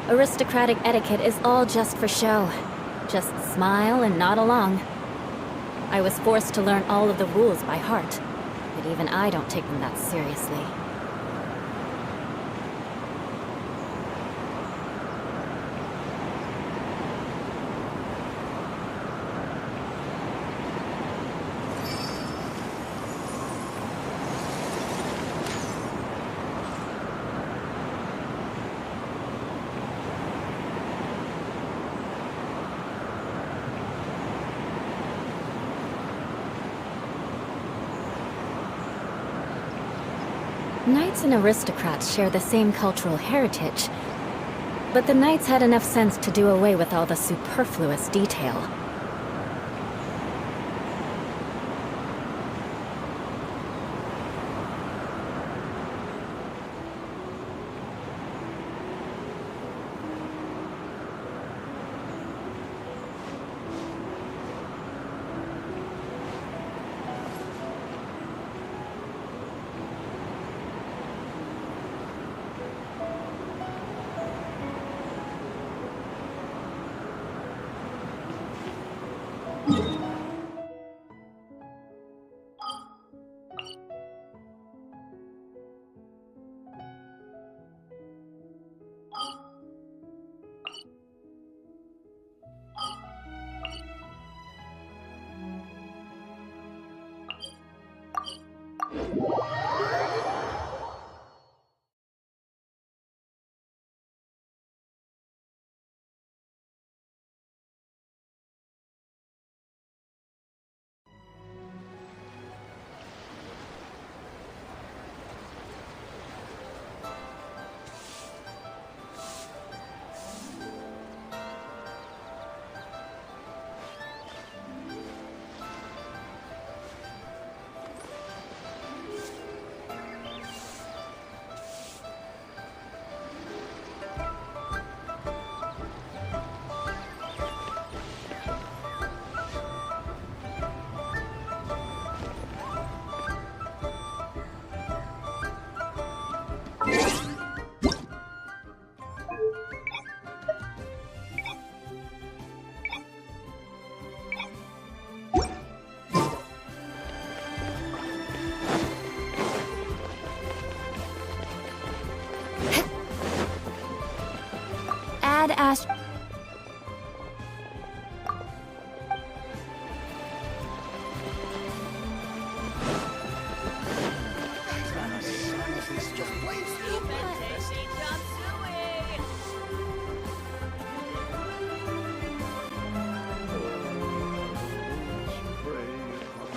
Aristocratic etiquette is all just for show. Just smile and nod along. I was forced to learn all of the rules by heart, but even I don't take them that seriously. Knights and aristocrats share the same cultural heritage, but the knights had enough sense to do away with all the superfluous detail. Ash.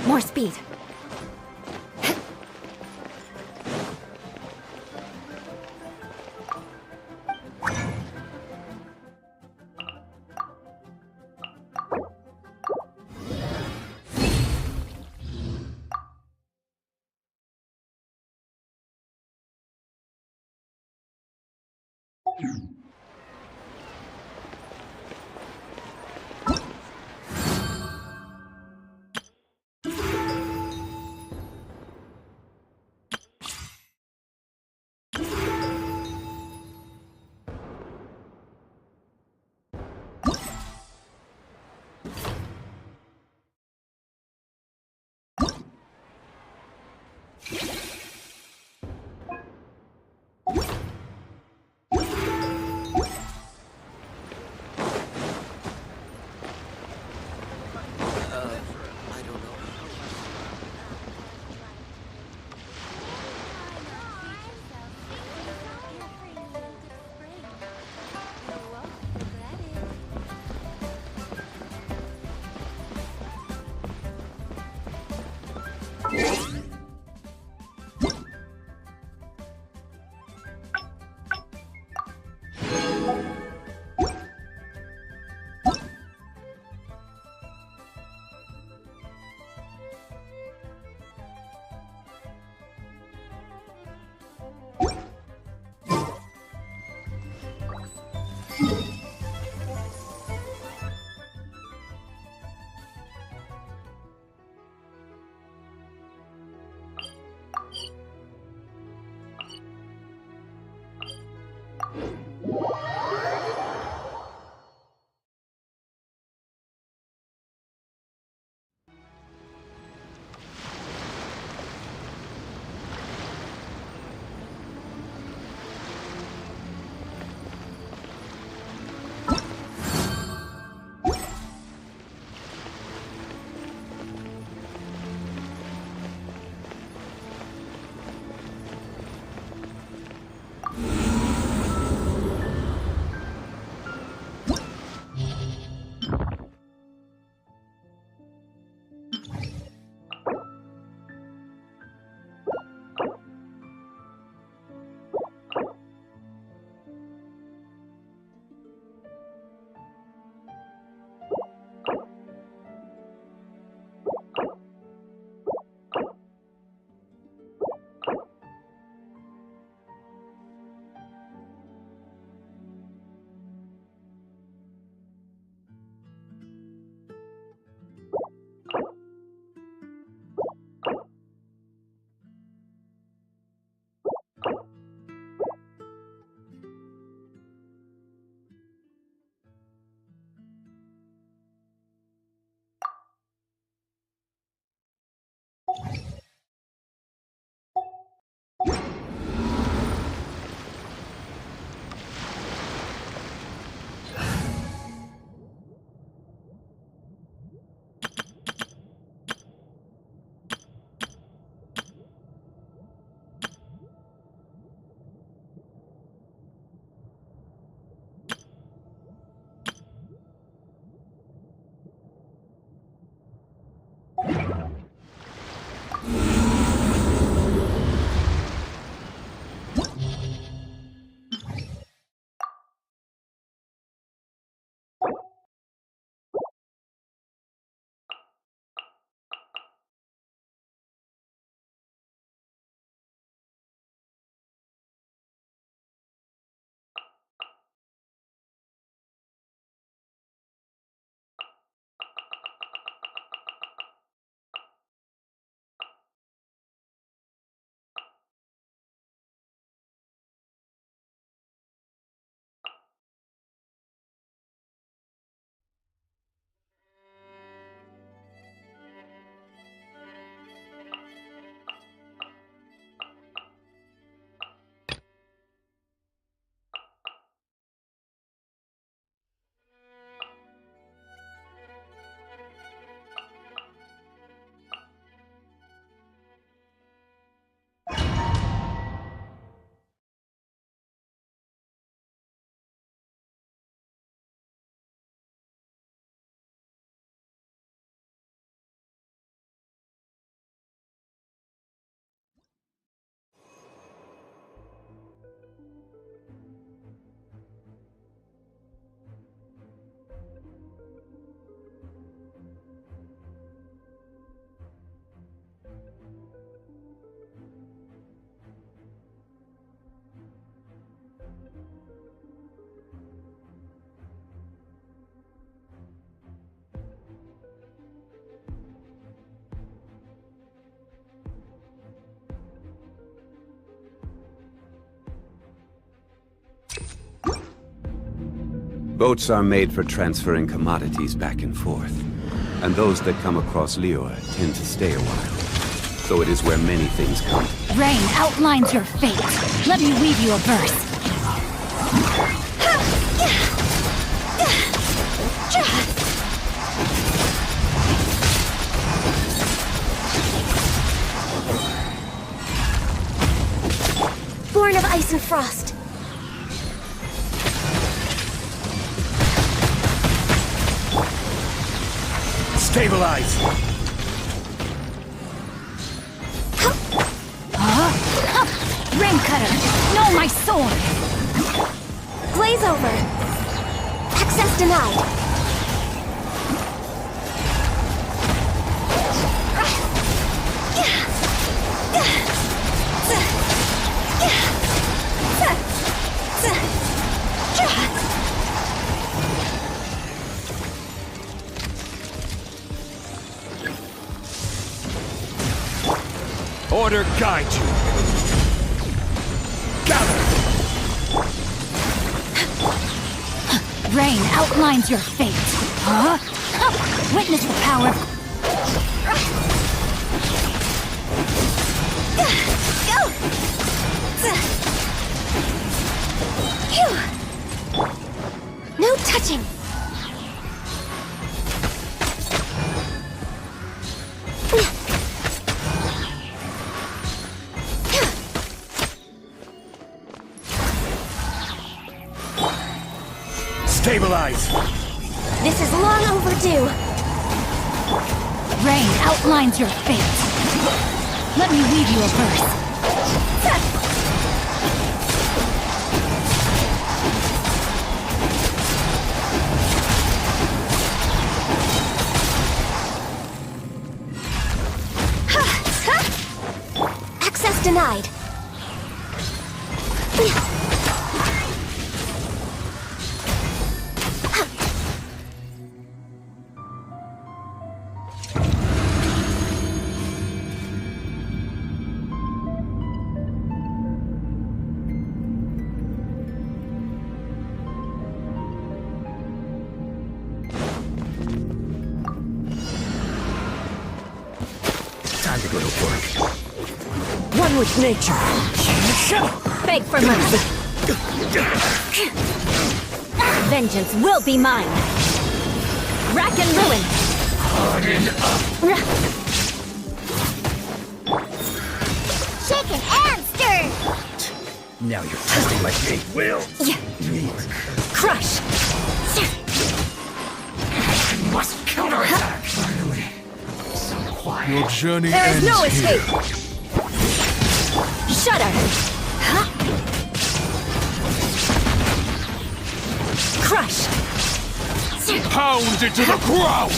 More speed. Boats are made for transferring commodities back and forth. And those that come across Lior tend to stay a while. So it is where many things come. Rain outlines your fate. Let me weave you a verse. Born of ice and frost. Stabilize! Rain cutter! No, my sword! Glaze over! Access denied! Order guide you! Gather! Rain outlines your fate. Huh? Witness the power. Go! No touching! Stabilize! This is long overdue. Rain outlines your fate. Let me weave you a verse. Access denied. Time to go to work. One with nature. Beg for mercy. Vengeance will be mine. Rack and ruin. Harden up. Shaken and stirred. Now you're testing my fate. Will. Crush. I must counterattack. Finally. So quiet. Your journey There is ends no here. escape. Shudder. Crush. Pound it to the ground!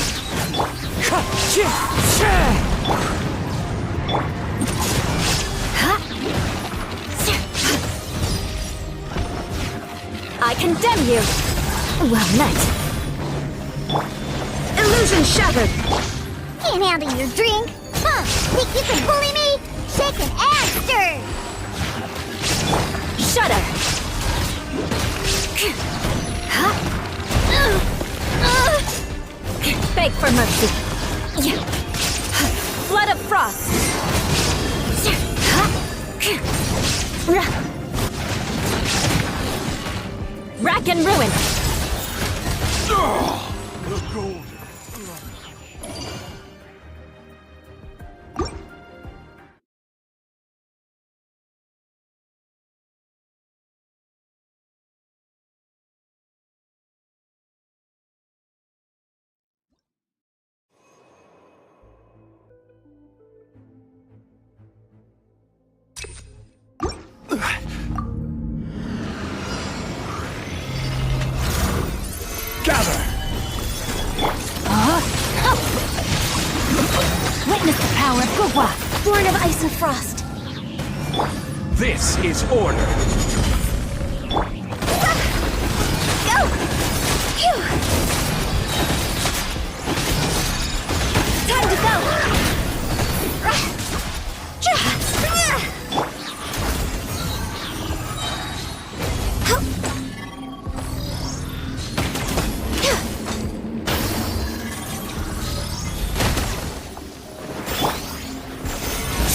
I condemn you. Well met. Illusion shattered. Can't handle your drink? Huh? Think you can bully me? Shaken and stirred! Shudder. Beg for mercy. Flood of frost. Rack and ruin. The gold. Gather! Witness the power of Gugwa, born of ice and frost. This is order. Go! Phew! Time to go.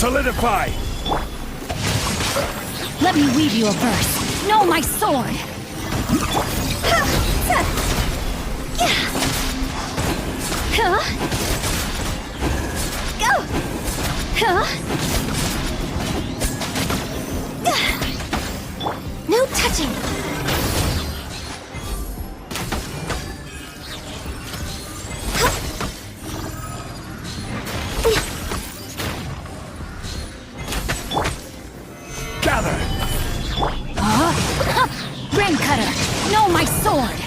Solidify! Let me weave you a verse. No, my sword! No touching. Gather! Rain cutter! No, my sword!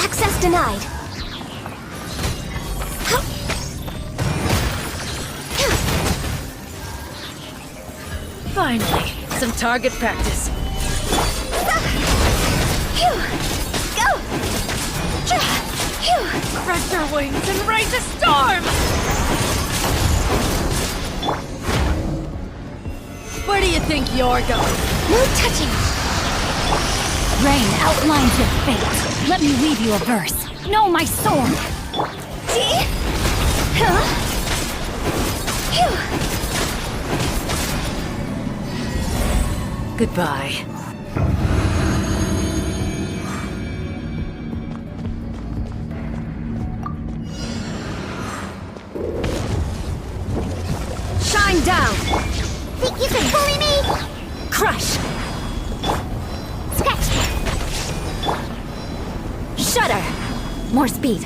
Access denied. Finally, some target practice. Phew. Go! Phew. Crush your wings and raise a storm! Where do you think you're going? No touching. Rain outlines your fate. Let me weave you a verse. No, my sword! See? Huh? Phew. Goodbye. Shine down! Think you can bully me? Crush! Scratch. Shudder! More speed.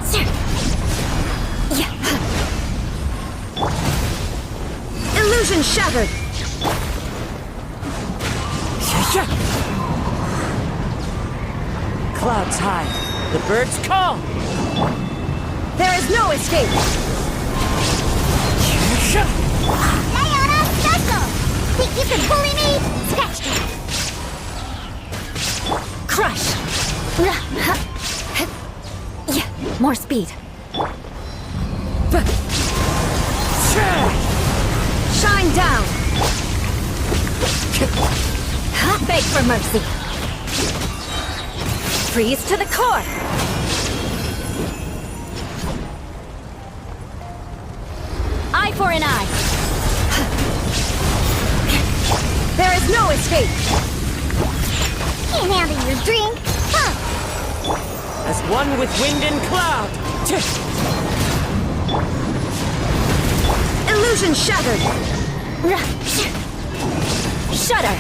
Sir. Yeah. Illusion shattered! Clouds high. The birds call. There is no escape! Diana special. Think you can bully me? Scratch. Crush! Yeah, more speed. Shine down! Beg for mercy! Freeze to the core! Eye for an eye! There is no escape! Can't handle your drink. Huh. As one with wind and cloud. Illusion shattered! Shudder!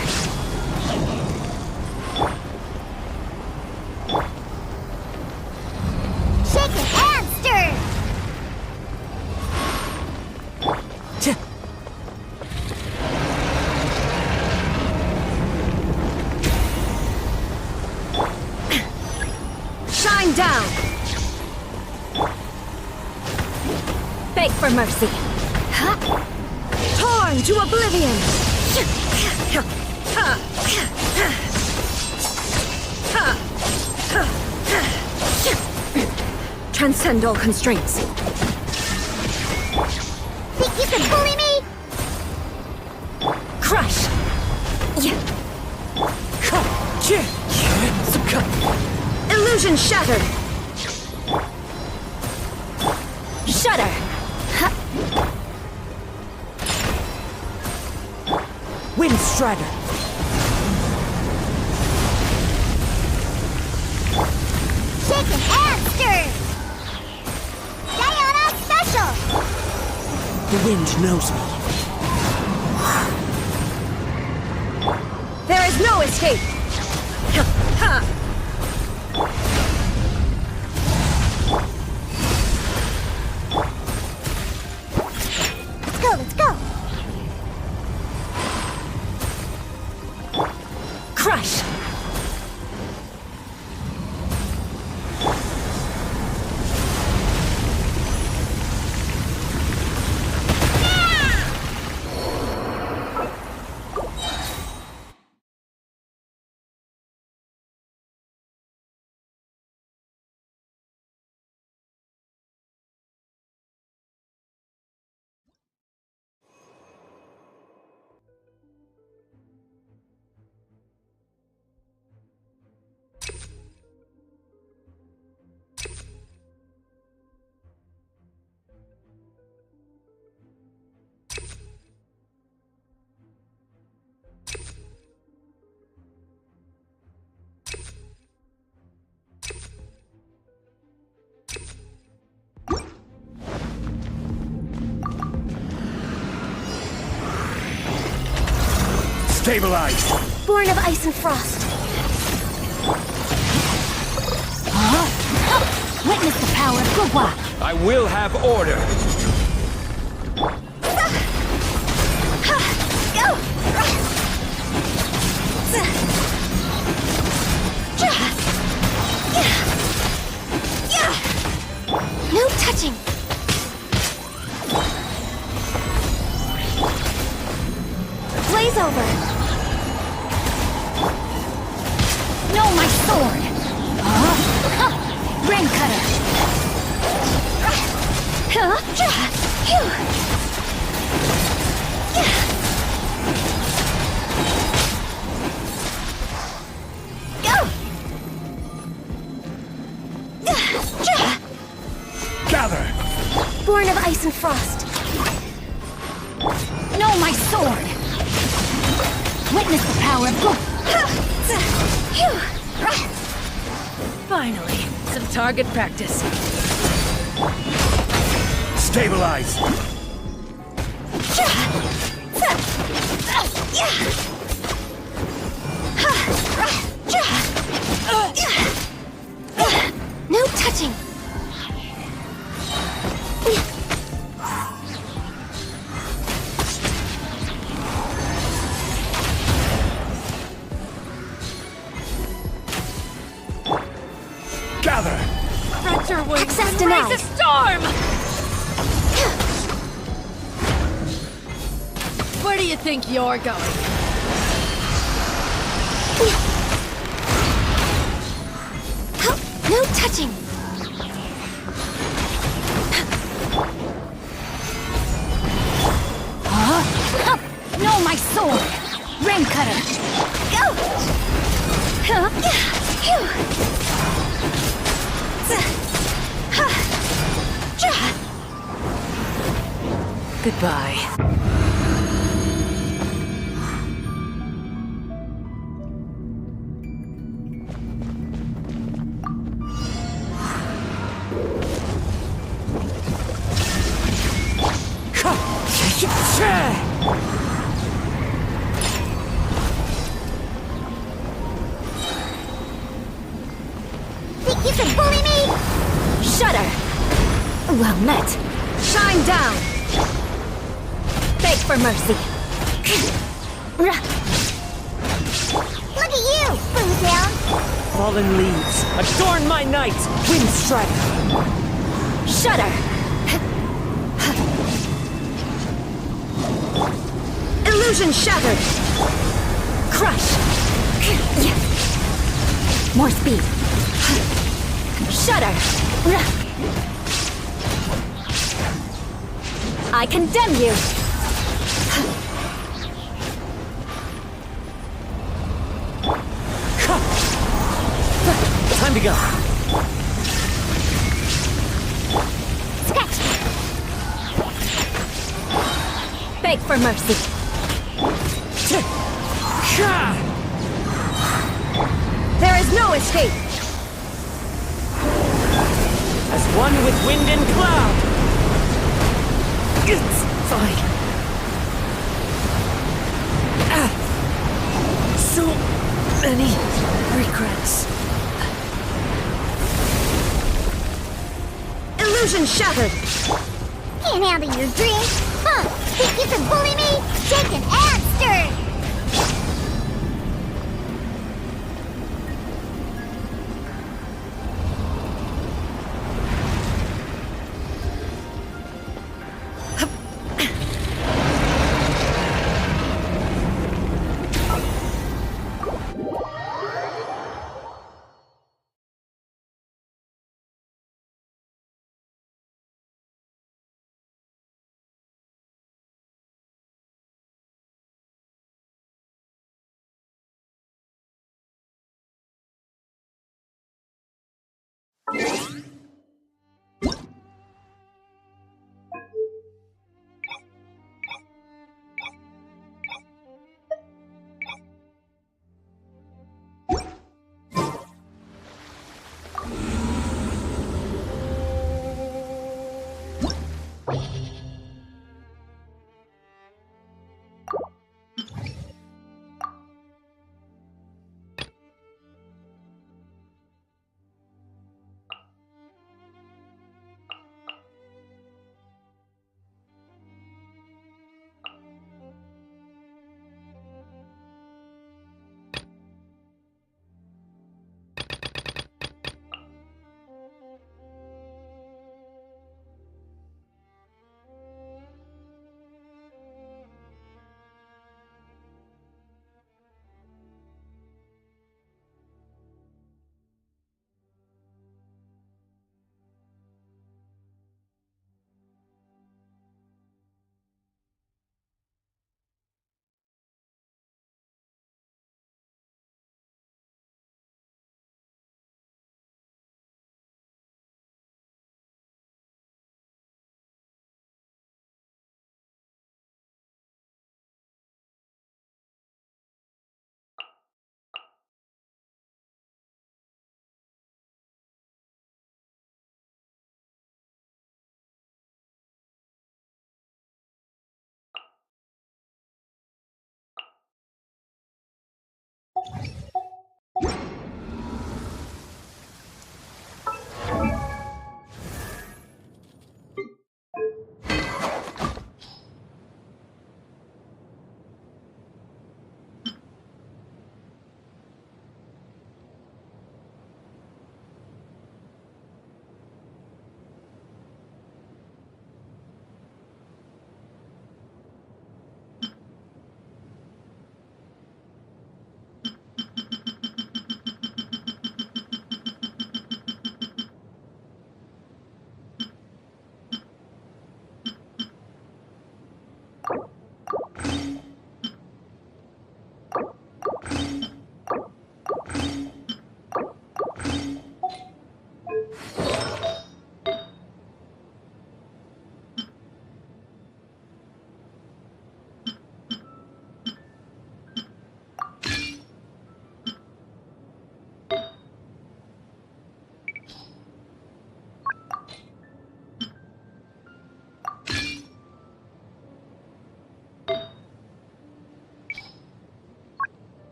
Shaken and stirred. Shine down! Beg for mercy! Torn to oblivion! Transcend all constraints. Think you can bully me? Crush! Illusion shattered! Shudder! Wind strider. Shaken and stirred. Diana special. The wind knows me. There is no escape! Let's go, let's go. Crush! Stabilize! Born of ice and frost. Witness the power of Gugwa. I will have order! Go! No touching. Blaze over. No, my sword. Rain cutter. Gather! Born of ice and frost. No, my sword. Witness the power of Finally, some target practice. Stabilize! No touching. Gather! Stretch your wings Access and denied. raise a storm! Where do you think you're going? No touching. No, my sword. Rain cutter. Go. Goodbye. Think you can bully me? Shudder! Well met. Shine down! Beg for mercy. Look at you, boo down. Fallen leaves, adorn my night! Wind strider! Shudder! Illusion shattered! Crush! More speed! Shudder! I condemn you! Time to go! Scratch. Beg for mercy! There is no escape! As one with wind and cloud! It's fine. So many regrets. Illusion shattered! Can't handle your drink. Huh? Think you can bully me? Shaken and stirred.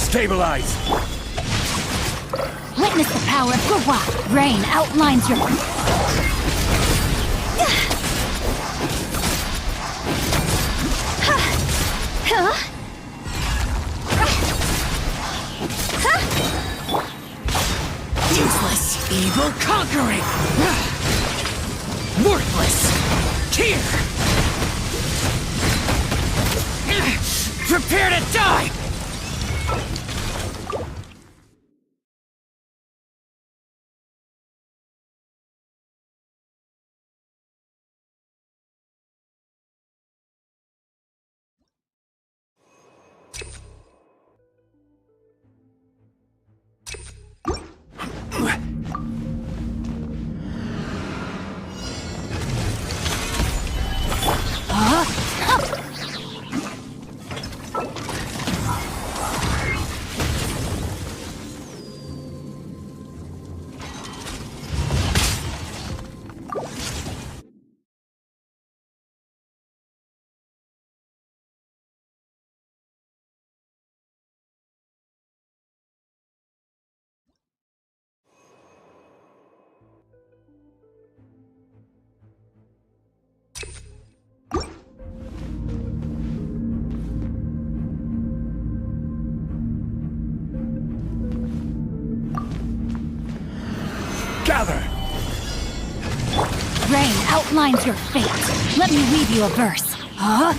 Stabilize! Witness the power of Gurwa. Rain outlines your... Useless! Evil conquering! Worthless! Here! Prepare to die! Gather! Rain outlines your fate. Let me weave you a verse. Huh?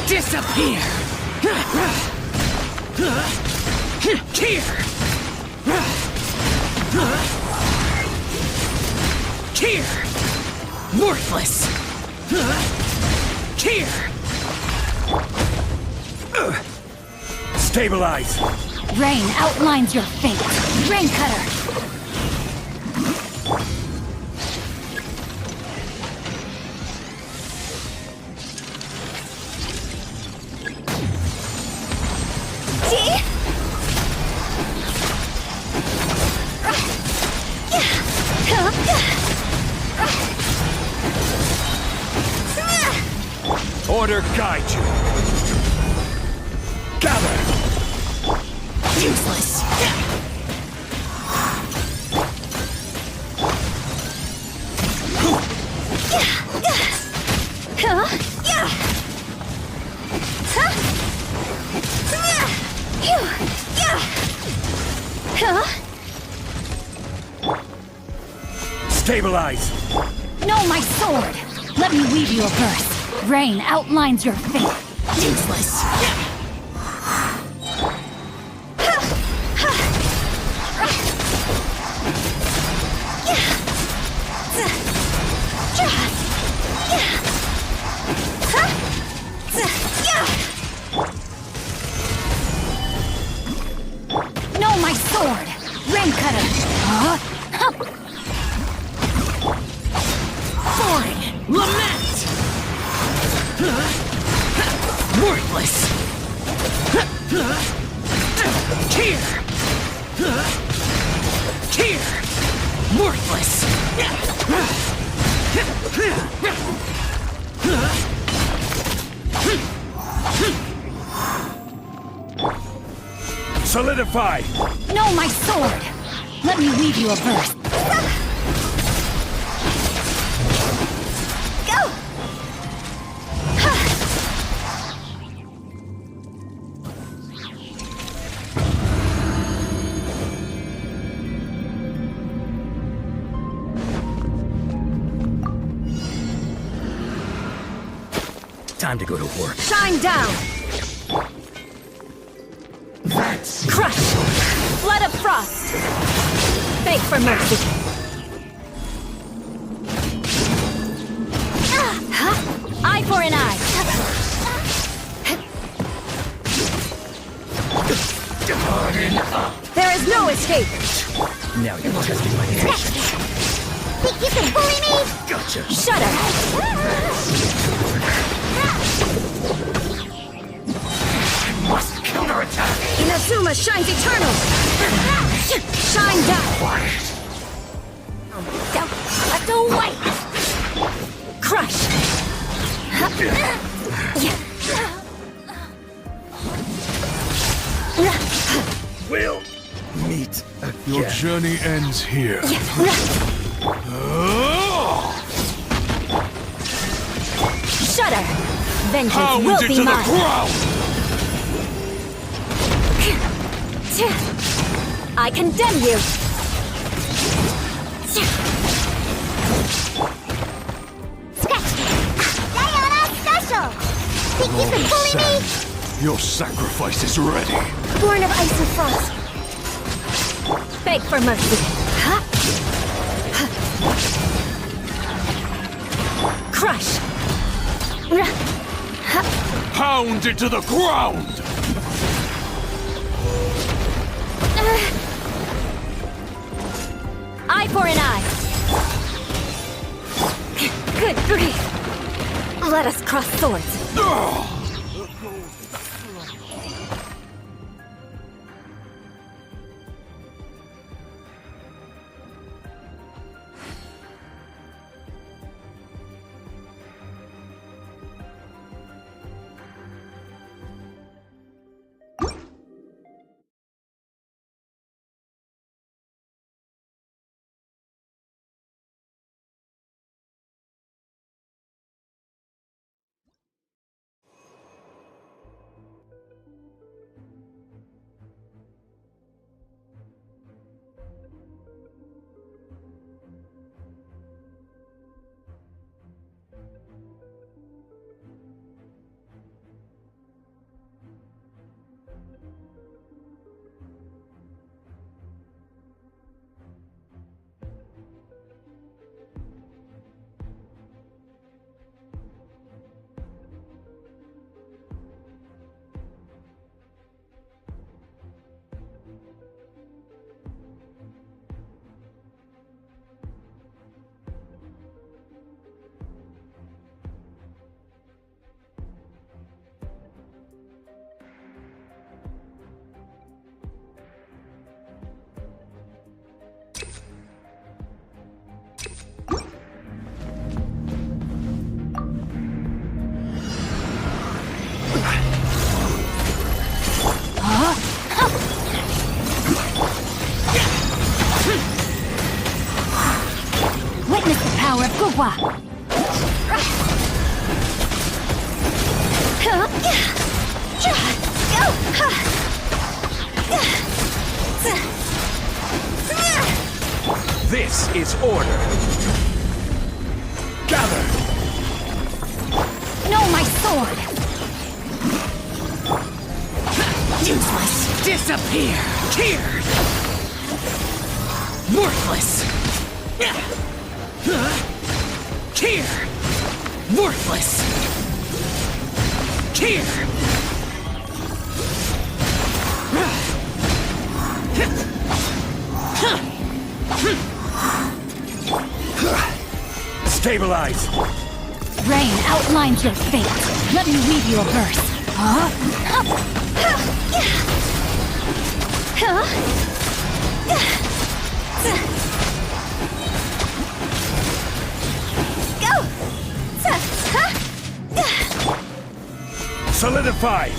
Disappear! Here! Here! Worthless! Here! Stabilize! Rain outlines your fate. Rain cutter. Order guide you! Gather! Useless! Stabilize! No, my sword! Let me weave you a verse. Rain outlines your fate. Useless! No, my sword! Rain cutter! Boring! Lament! Worthless! Here! Here! Worthless! Solidify! No, my sword! Let me weave you a verse. Go! Time to go to work. Shine down! Crush! Flood of frost! Beg for mercy! Eye for an eye! There is no escape! Now you're testing my patience. Think you can bully me? Gotcha. Shudder! Counterattack! Inazuma shines eternal! Shine down! Don't let away! Crush! We'll meet Your again. journey ends here. Shudder! Vengeance Pound will it be to the mine! ground! I condemn you! Scratch! Diana special! Think you can bully me? Your sacrifice is ready. Born of ice and frost. Beg for mercy! Crush! Pound it to the ground! Eye for an eye! Good grief! Let us cross swords! Witness the power of Gugwa! This is order. Gather! No, my sword! Use my disappear! Here! Worthless! Here! Worthless! Here! Stabilize! Rain outlines your fate. Let me weave you a verse. Solidify!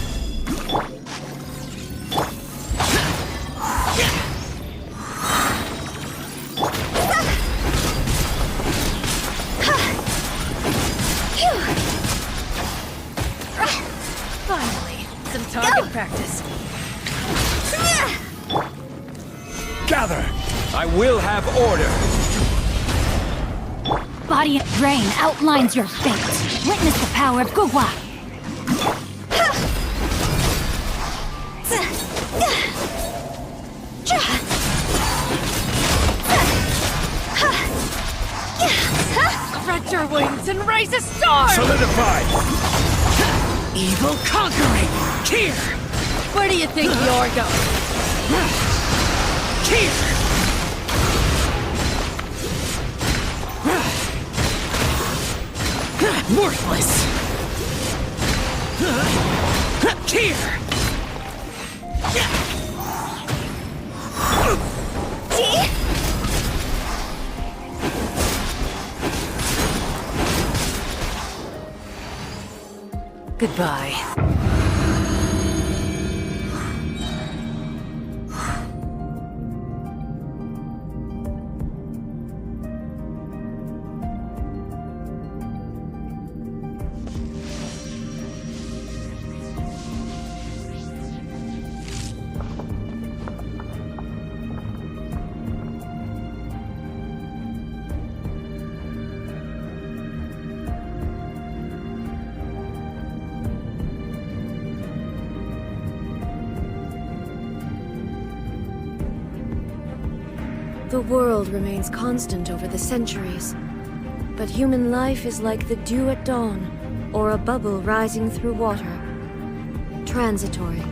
Finally, some target practice. Gather! I will have order! Body of rain outlines your fate. Witness the power of Gugwa. Spread your wings and raise a storm! Solidify! Evil conquering! Here! Where do you think you're going? Here! Worthless! Here! Goodbye. The world remains constant over the centuries, but human life is like the dew at dawn, or a bubble rising through water. Transitory.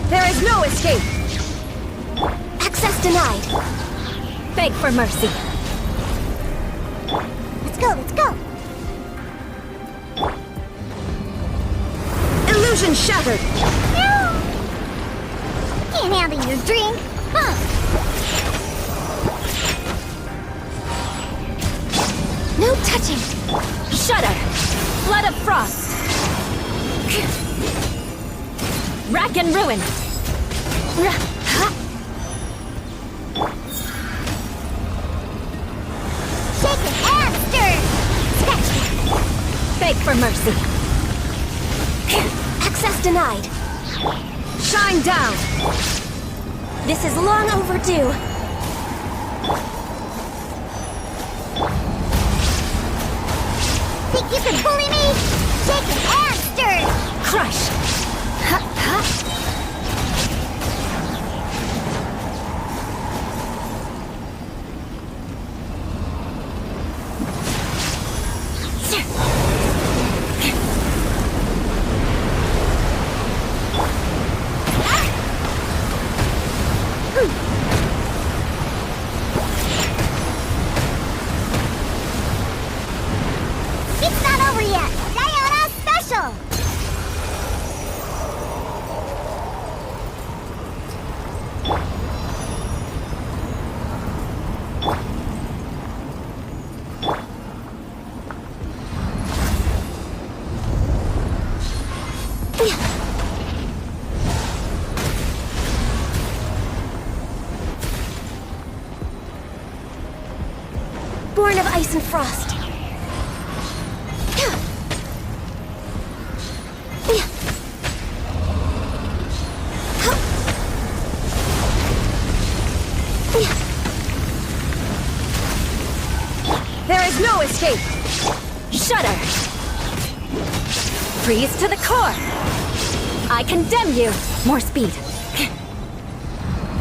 There is no escape! Access denied. Beg for mercy. Let's go, let's go. Illusion shattered! Can't handle your drink, huh? No touching. Shudder! Flood of frost! Rack and ruin! Shaken and stirred. Sketch. Beg for mercy. Access denied. Shine down! This is long overdue. Think you can bully me? Shaken and stirred. Crush! It's not over yet. Diana special. Born of ice and frost. There is no escape! Shudder! Freeze to the core! I condemn you! More speed.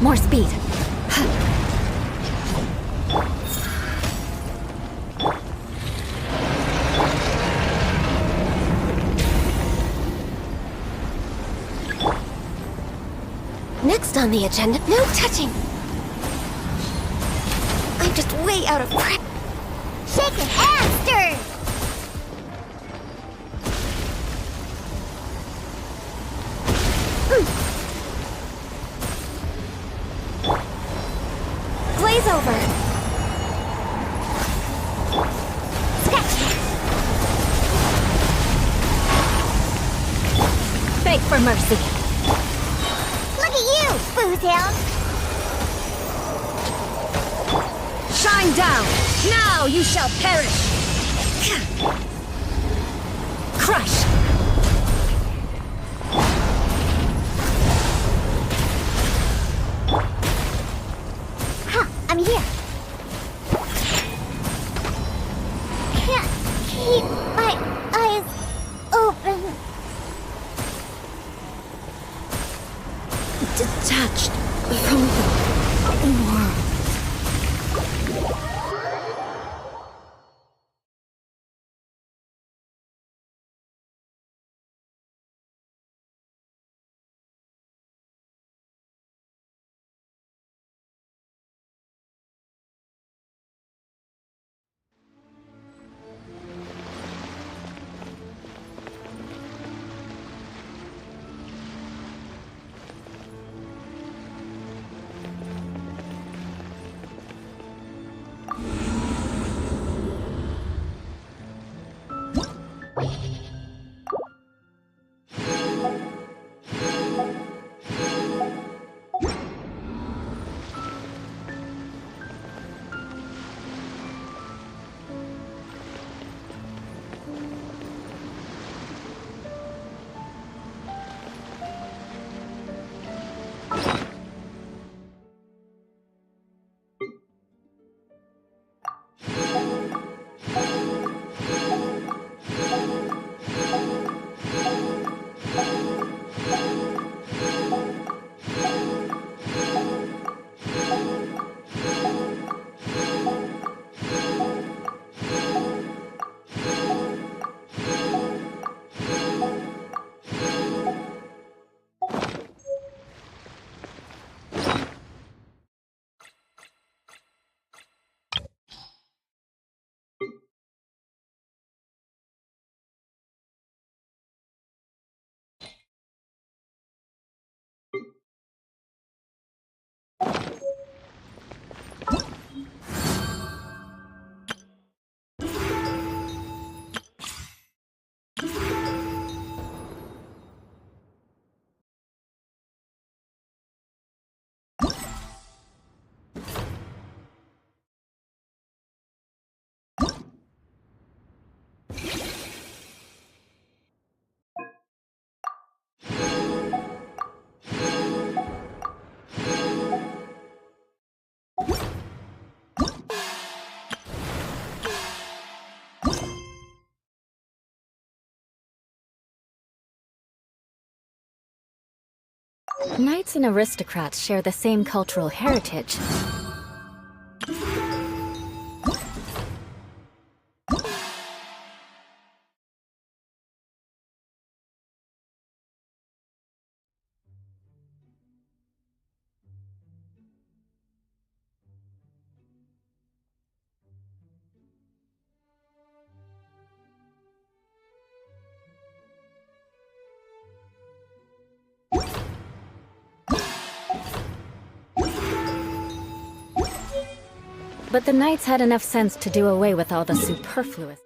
More speed. Next on the agenda, no touching. I'm just way out of prep. Shaken and stirred. Glaze over. Sketch. Beg for mercy. Look at you, Boozhound. Shine down! Now you shall perish! Crush! Ha! I'm here. Can't keep my eyes open. Detached from the world. Knights and aristocrats share the same cultural heritage. But the knights had enough sense to do away with all the superfluous.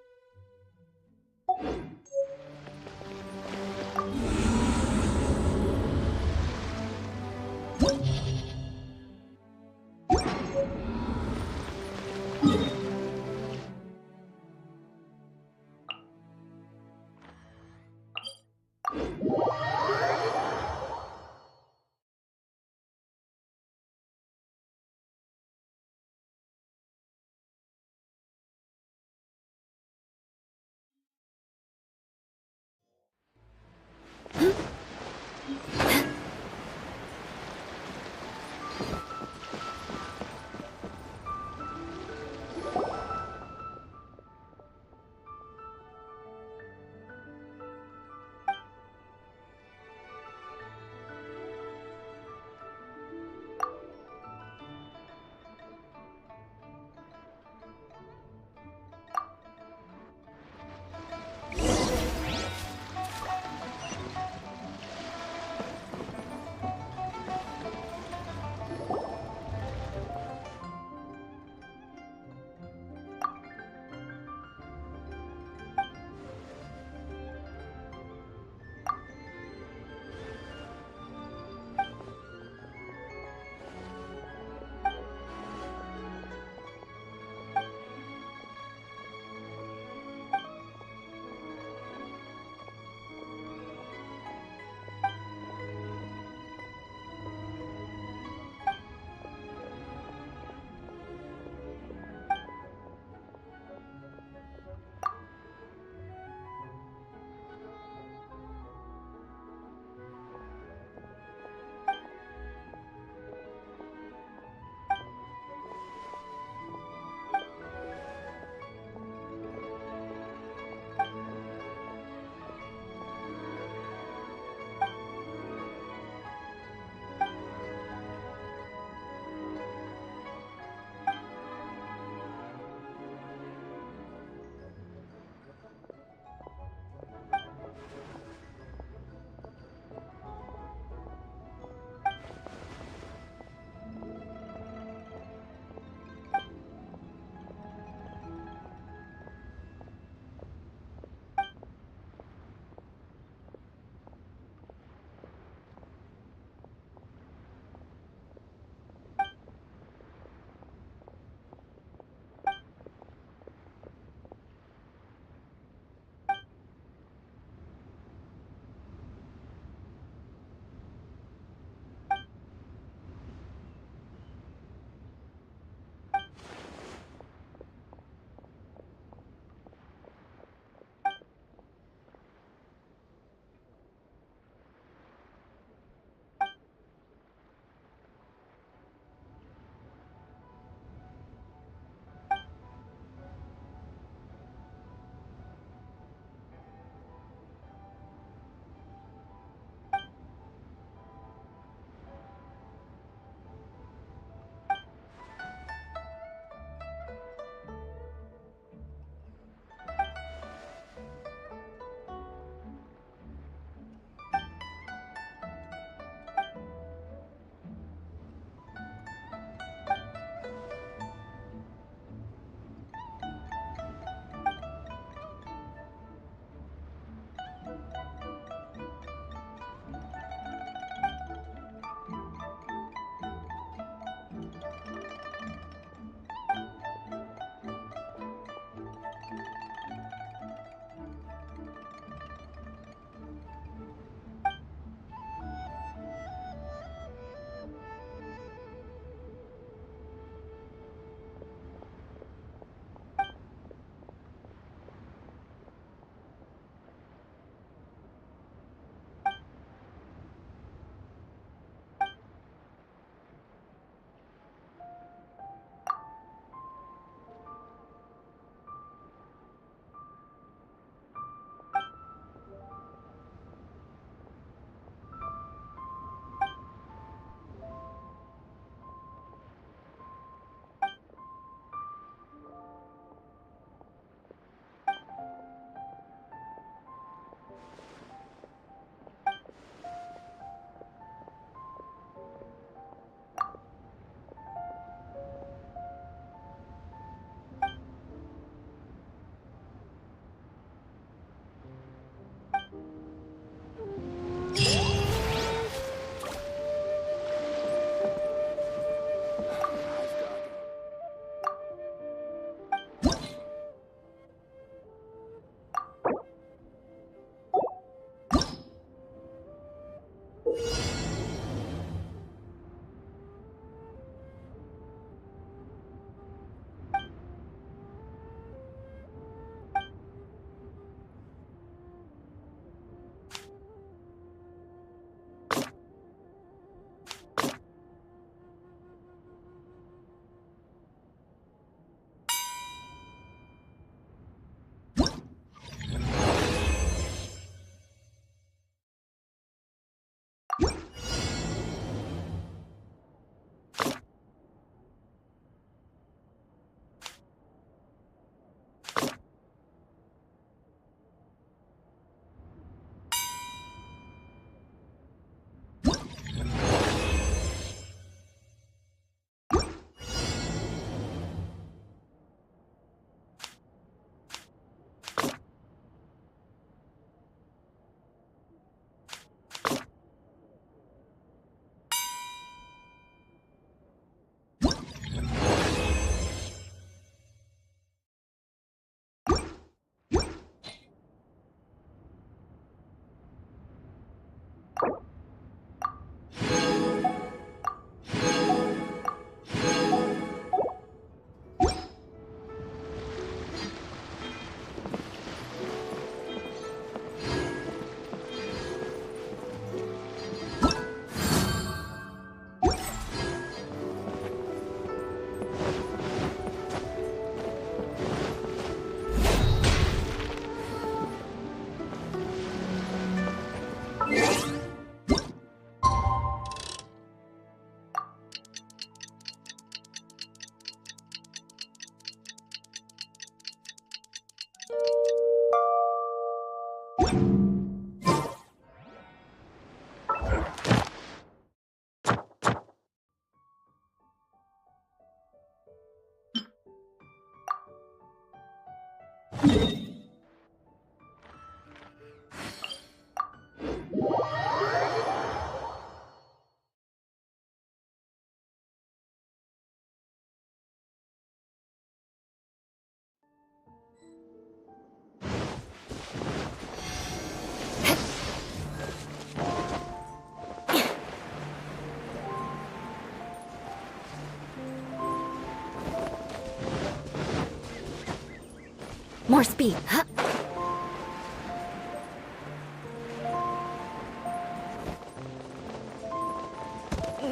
More speed. Huh?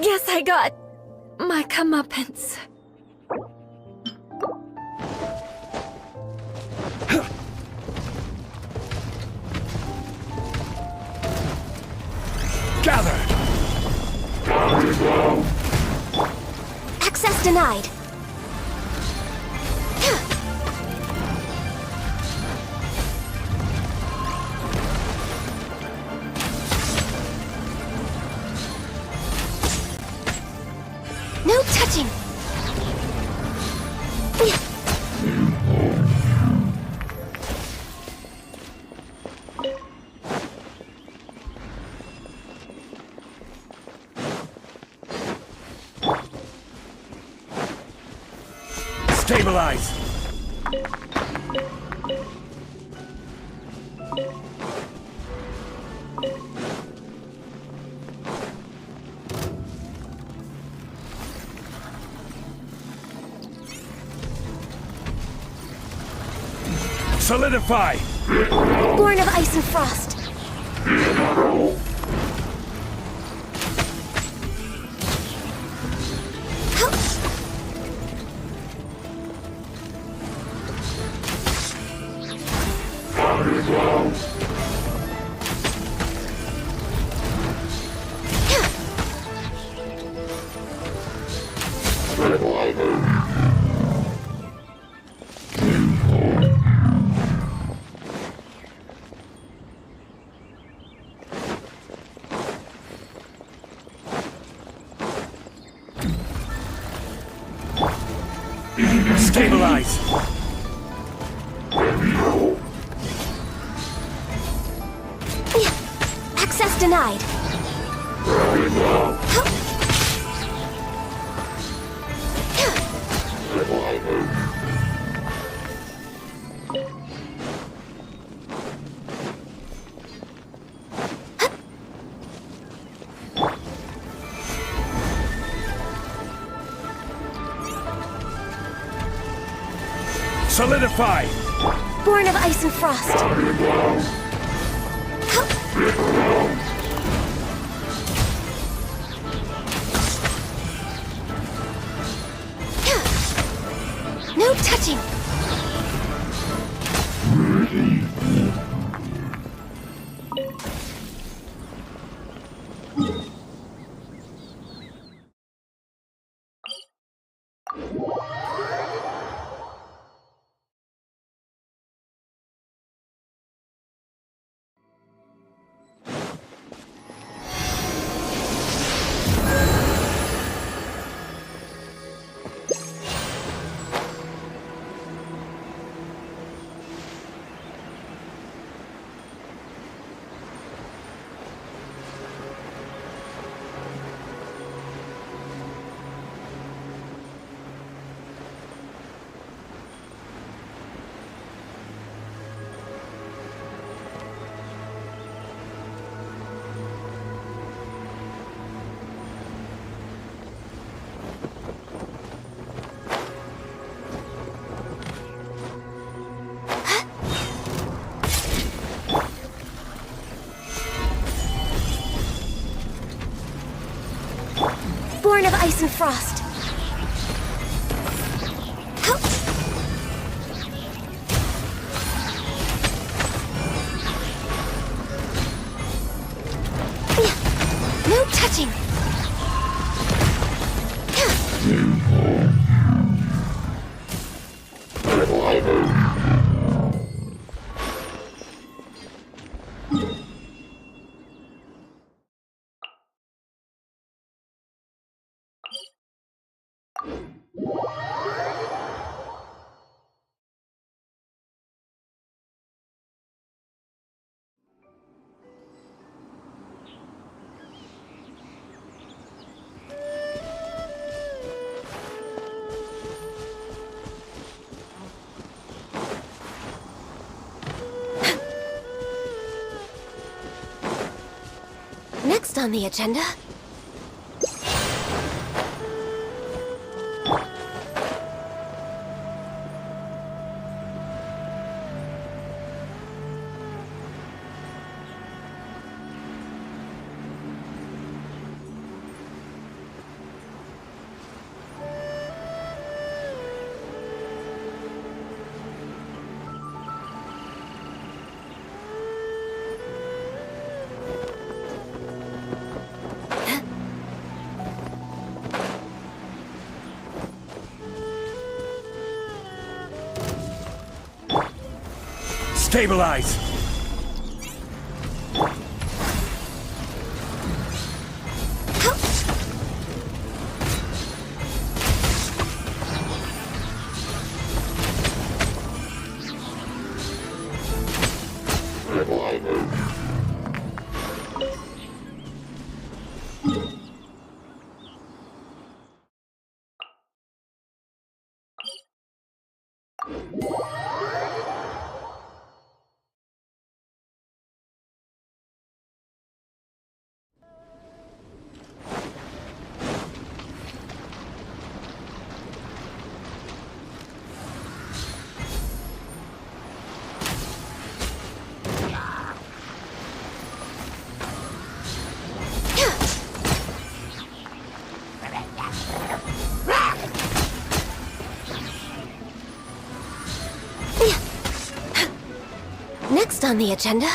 Guess I got my comeuppance. Gather! Access denied. No touching. Stabilize! Solidify! Born of ice and frost. Stabilize! Access denied. Solidify! Born of ice and frost. No touching. Born of ice and frost. No touching. Next on the agenda. Stabilize! Next on the agenda...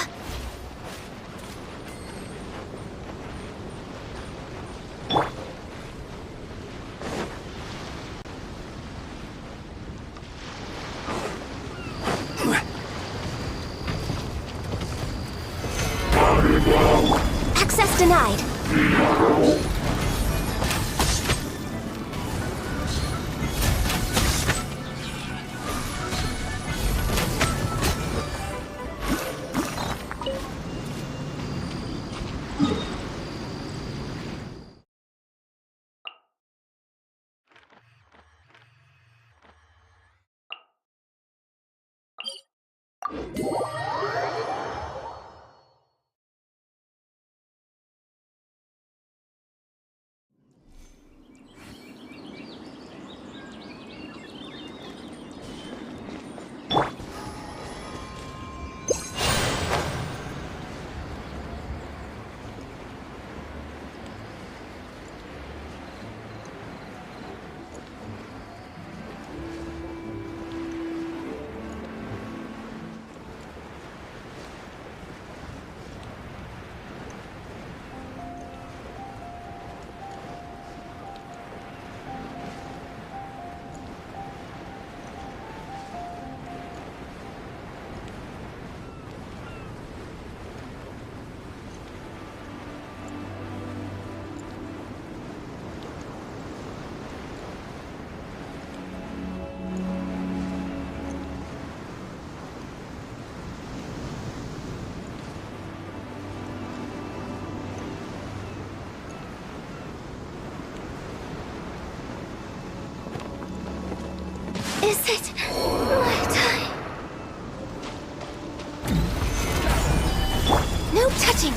Access denied. Is it my time? No touching!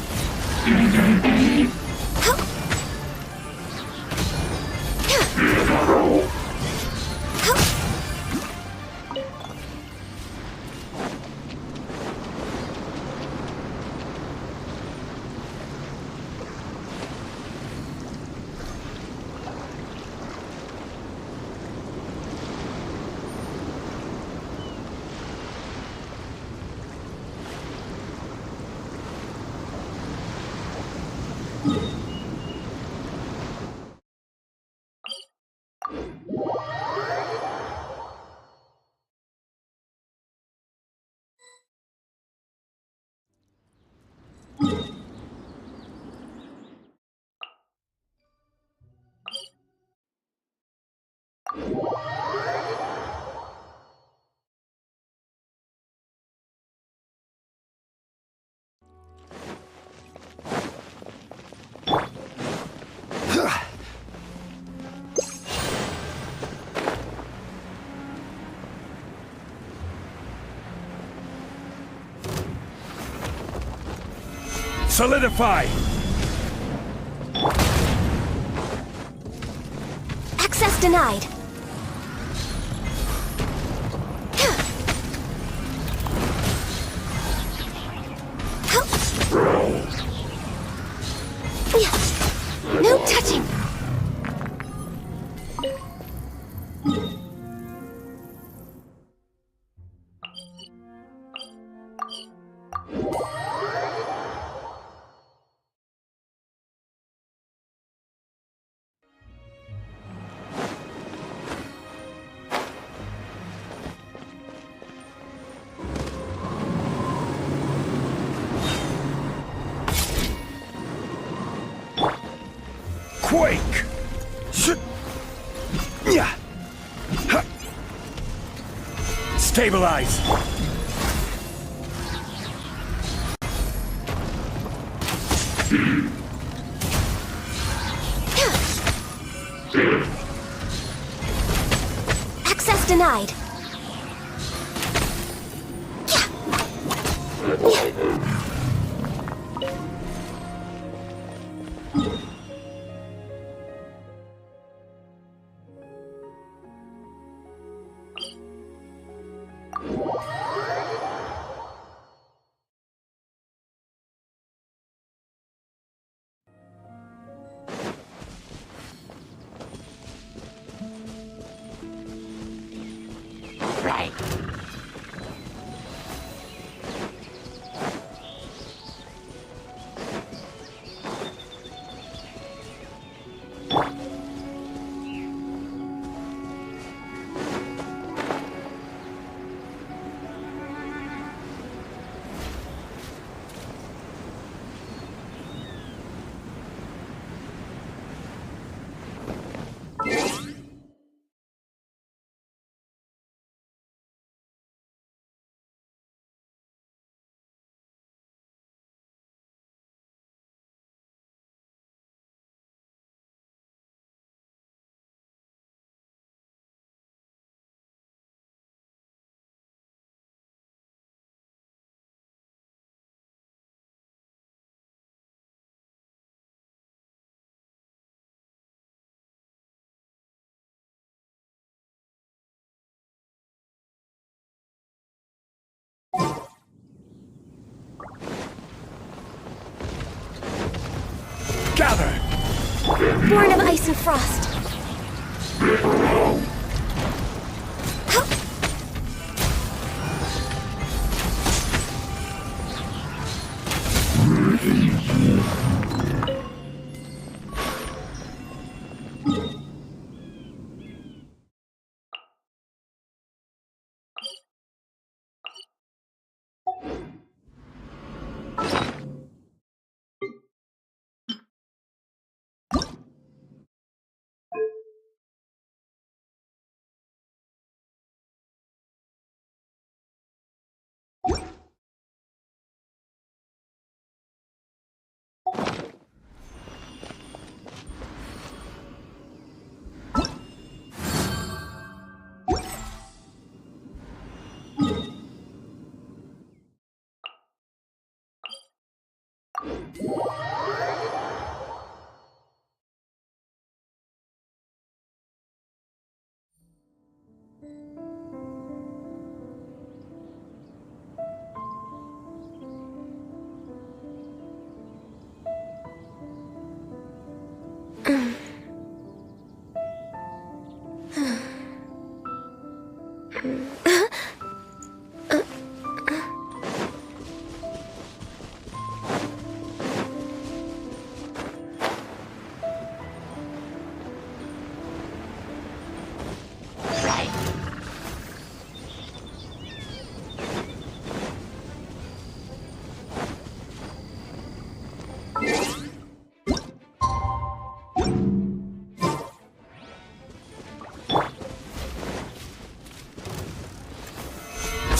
Solidify! Access denied. No touching. Quake! Stabilize! Access denied. Right. Gather! Born of ice and frost.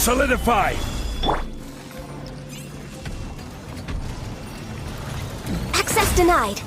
Solidify! Access denied.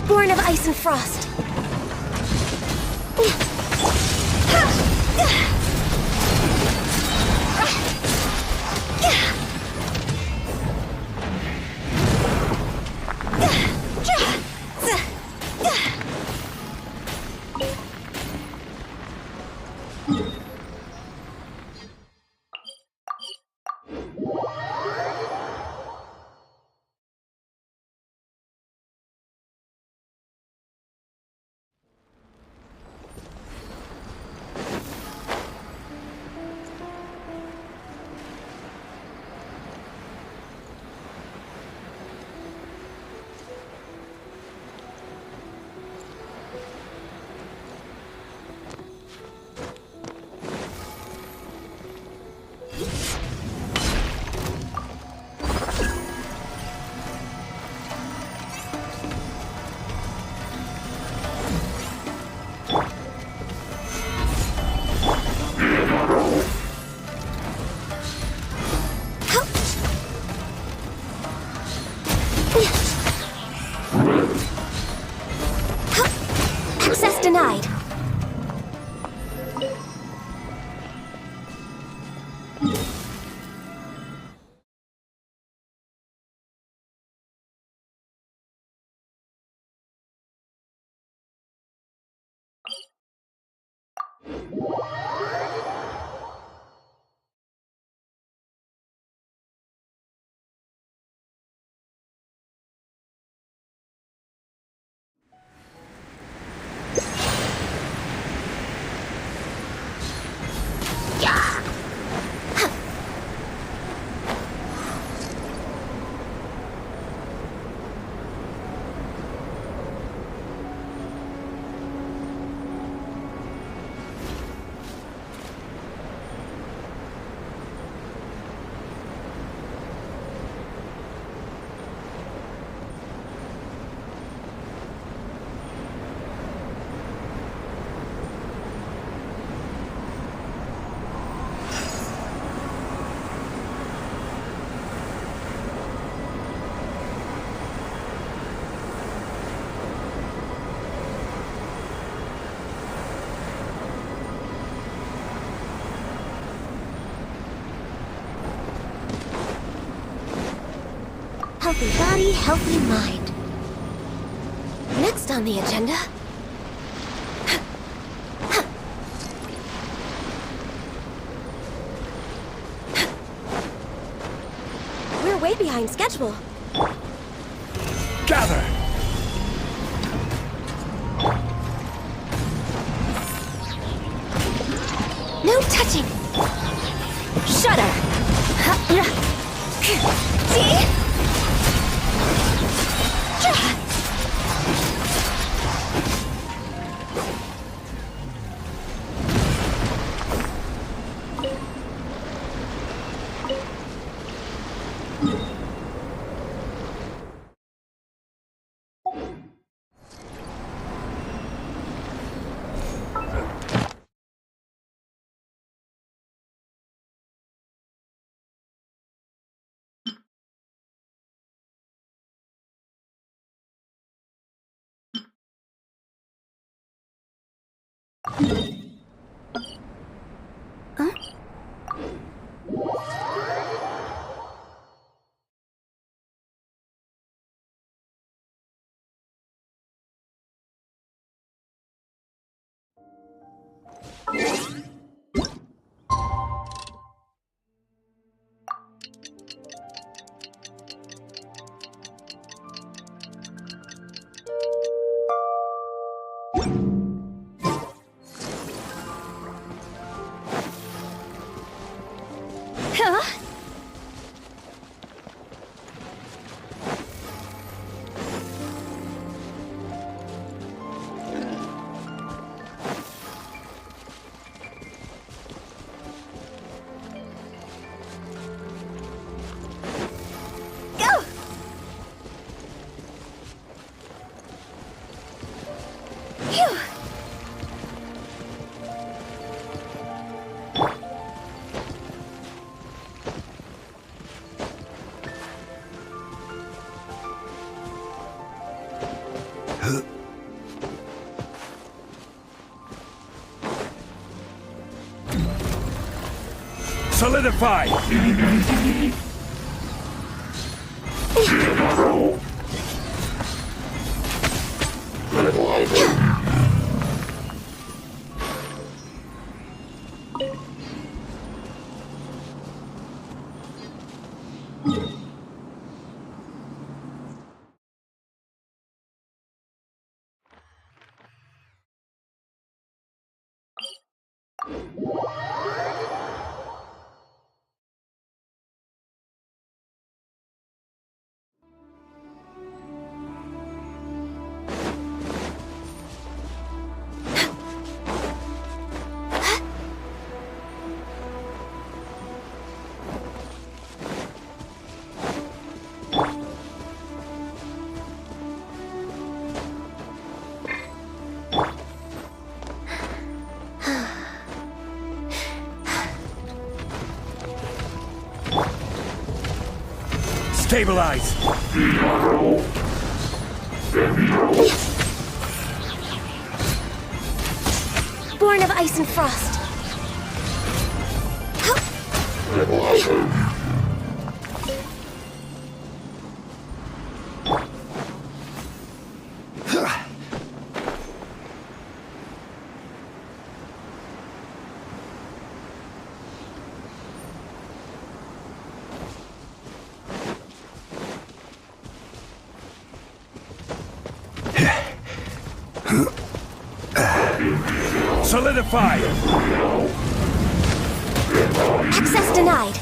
Born of ice and frost. Access denied. Healthy body, healthy mind. Next on the agenda... We're way behind schedule. Gather! No touching! Shudder! See? Solidify! Stabilize! Born of ice and frost. Solidify! Access denied.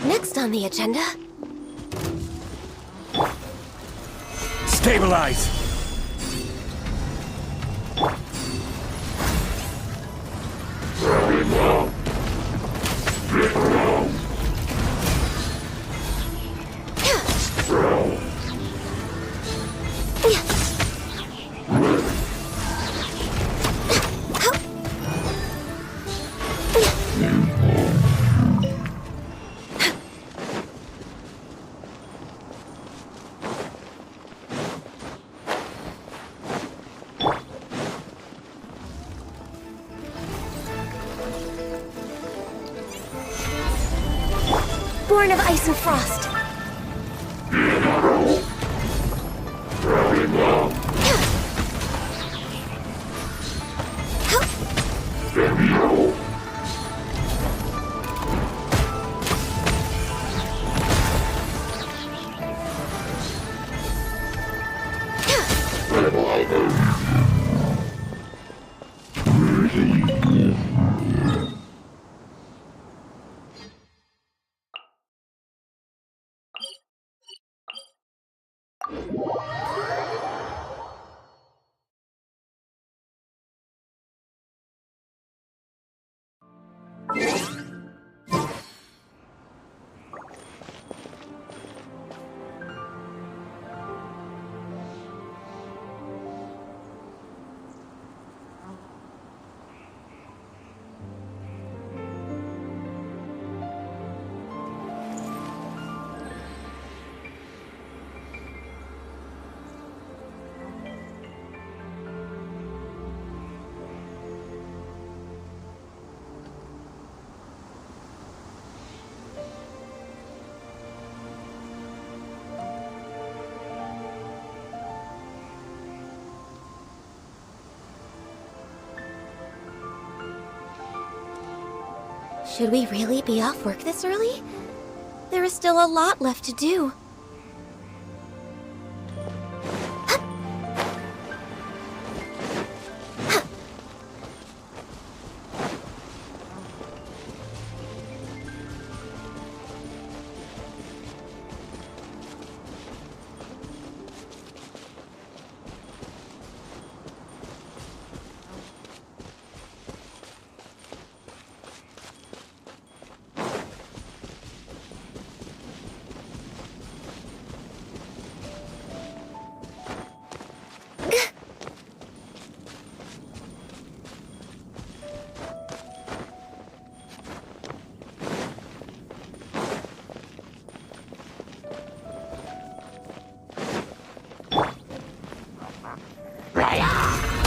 Next on the agenda. Stabilize! Born of ice and frost. Should we really be off work this early? There is still a lot left to do.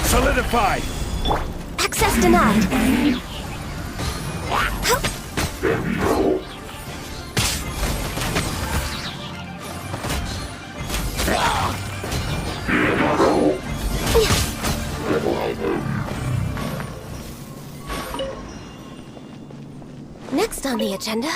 Solidify! Access denied. Next on the agenda.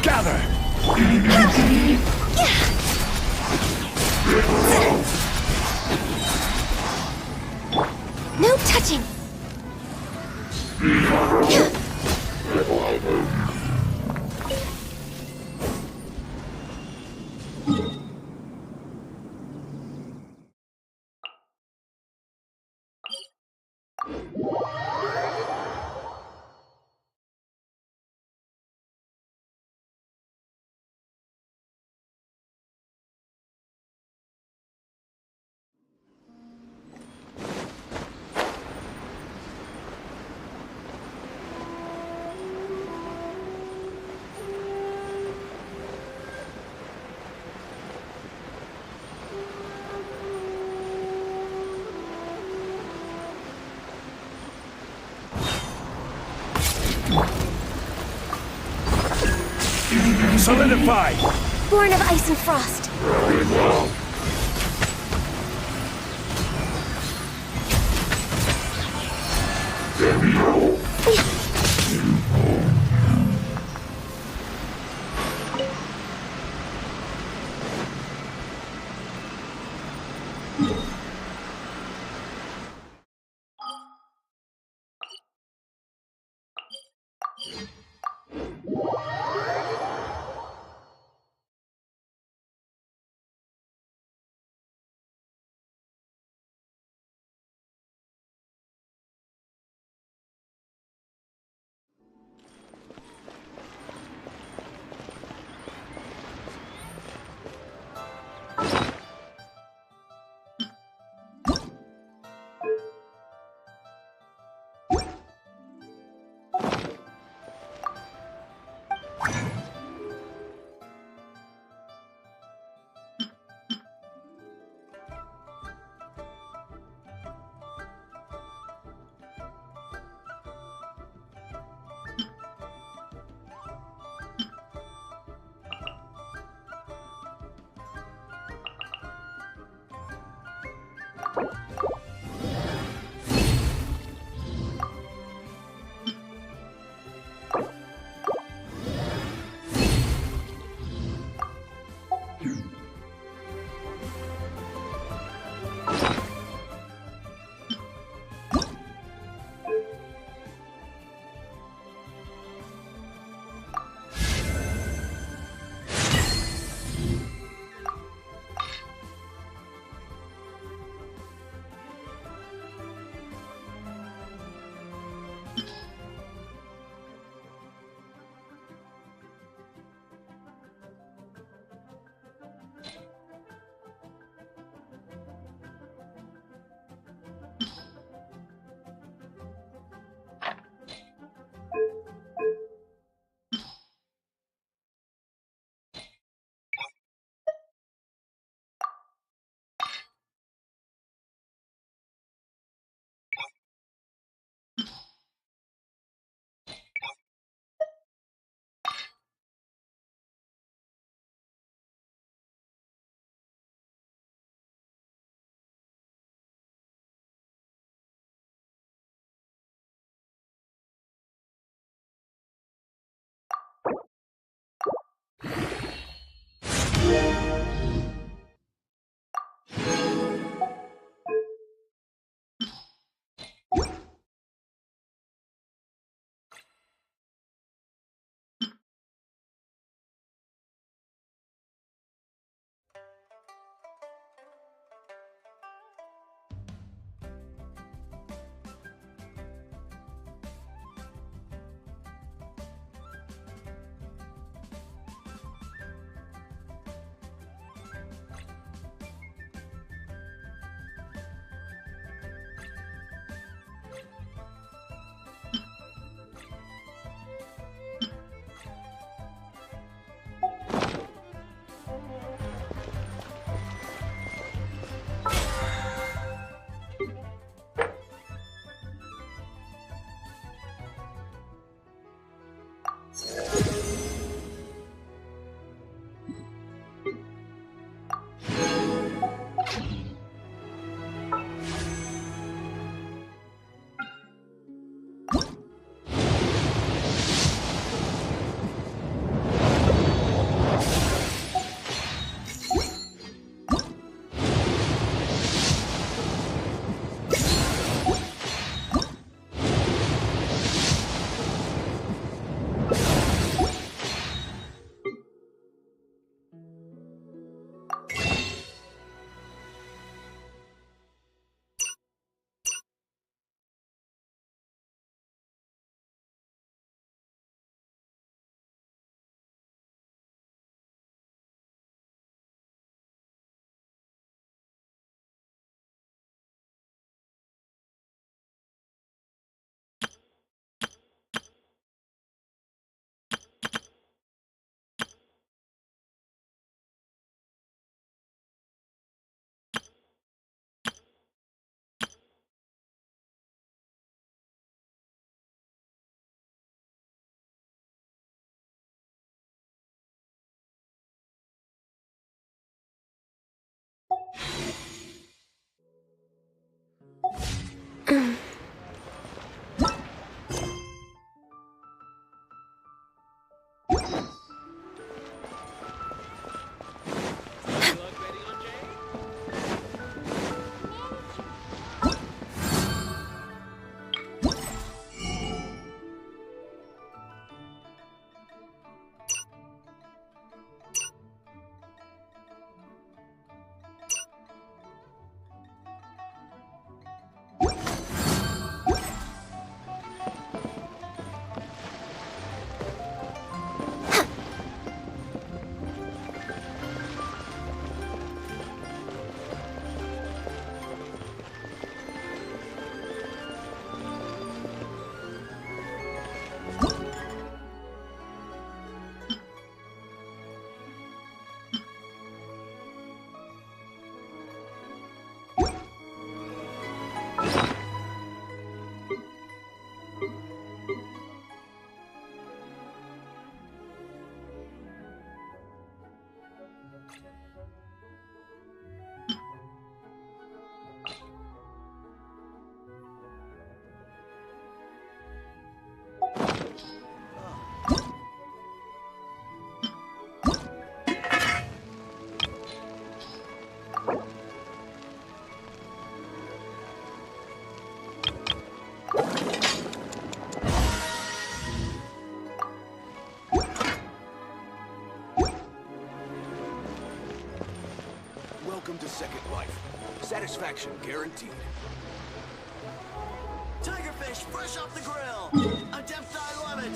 Gather! No touching! Solidify! Born of ice and frost. second life. Satisfaction guaranteed. Tigerfish fresh off the grill! Adept, I love it!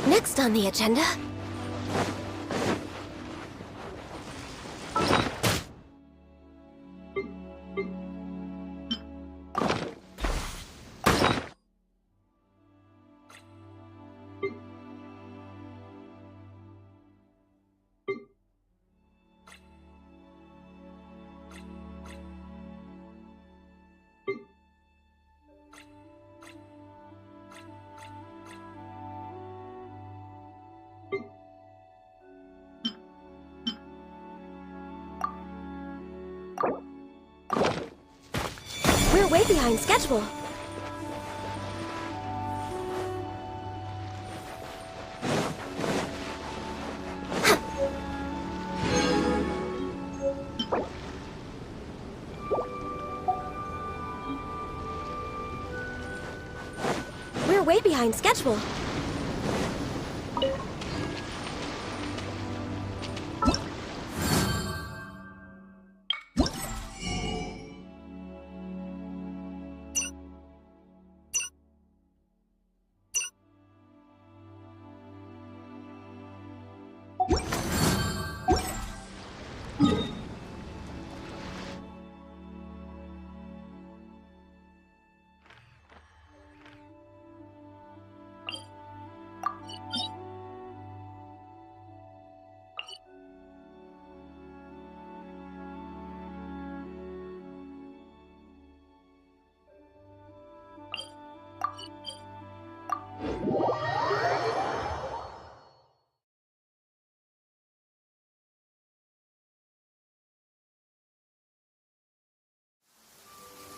Next on the agenda... We're way behind schedule. We're way behind schedule.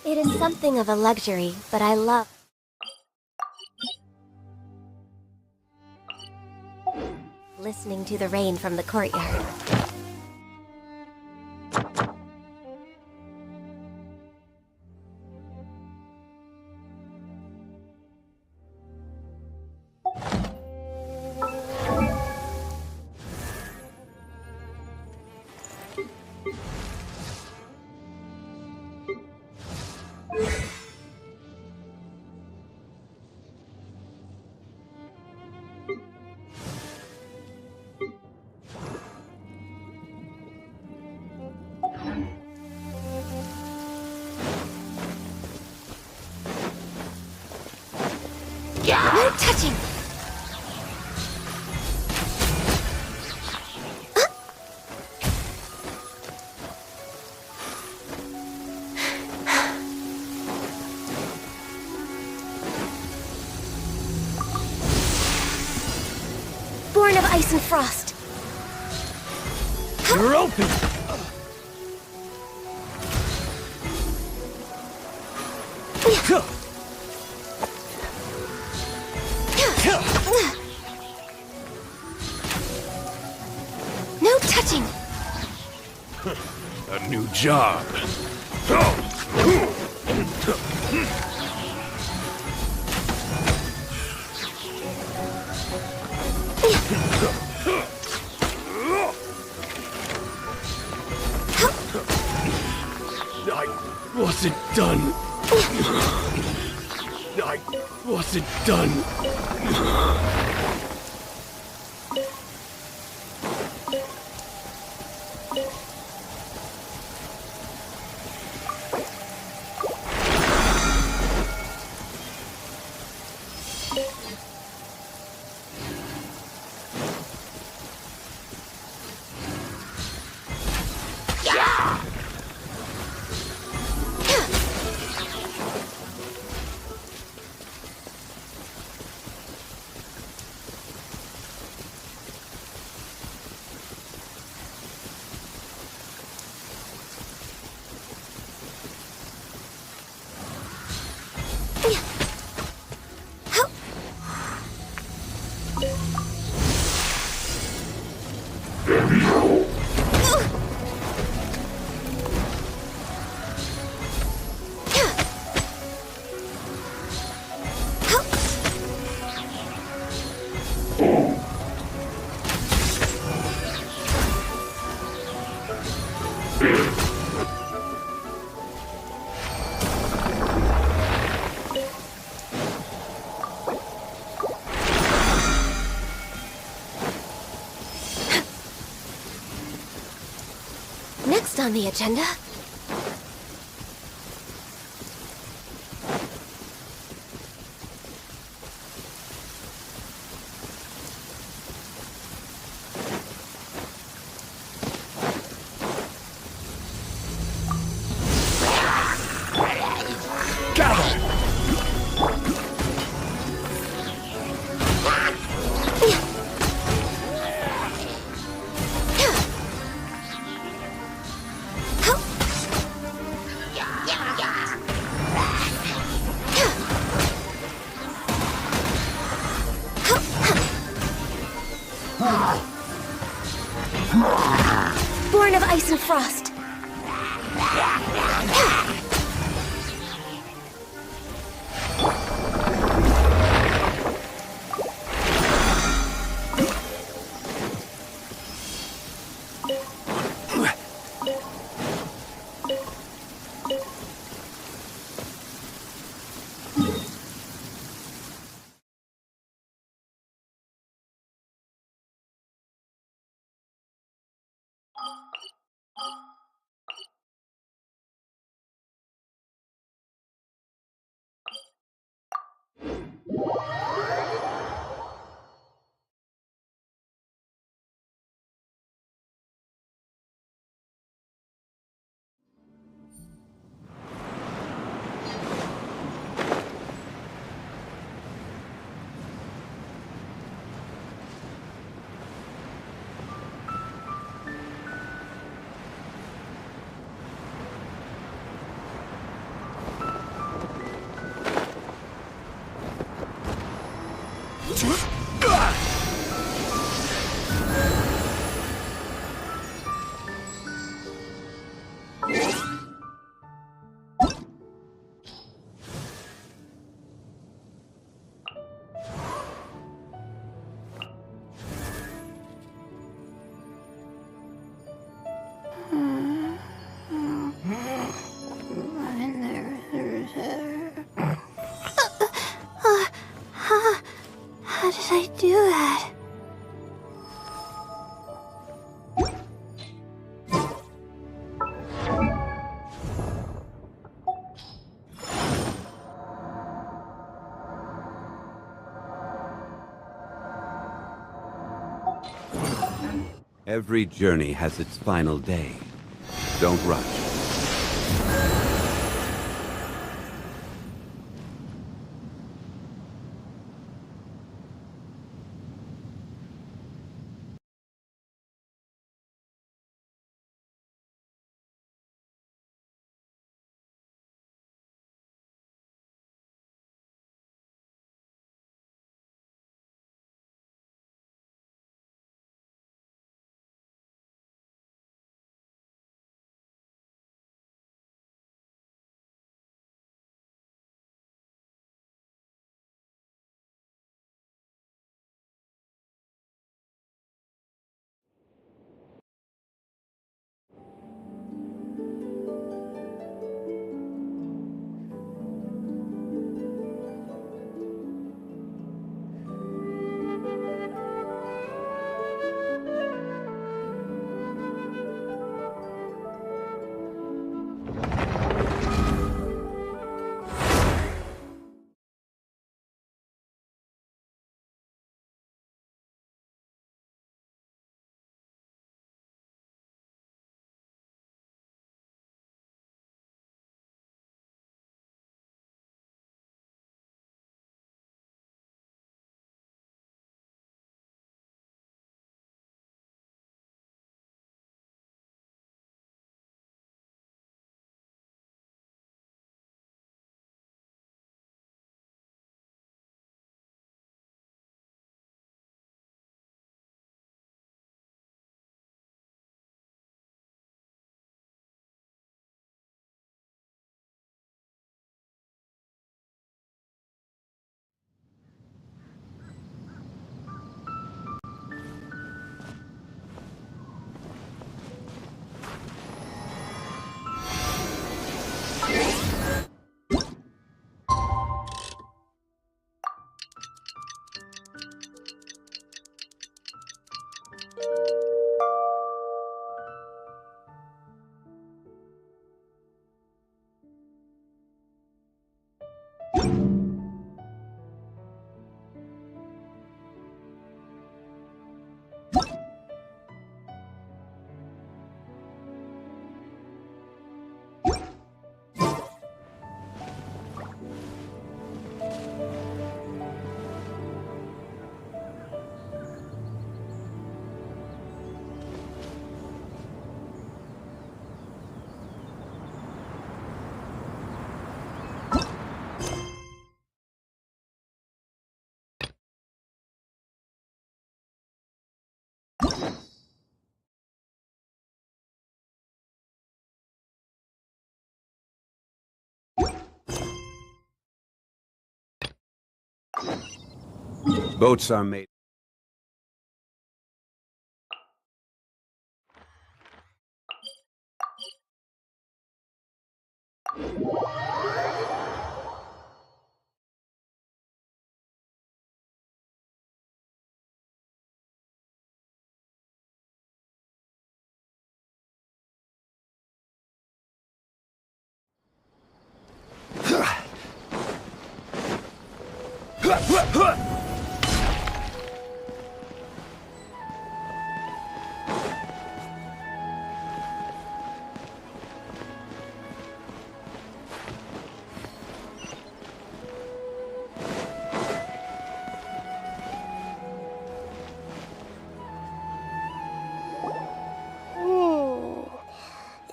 It is something of a luxury, but I love listening to the rain from the courtyard. No touching! Born of ice and frost. You're open! No touching! A new job. I wasn't done. I wasn't done. Next on the agenda... Born of ice and frost. How did I do that? Every journey has its final day. Don't rush. Boats are made.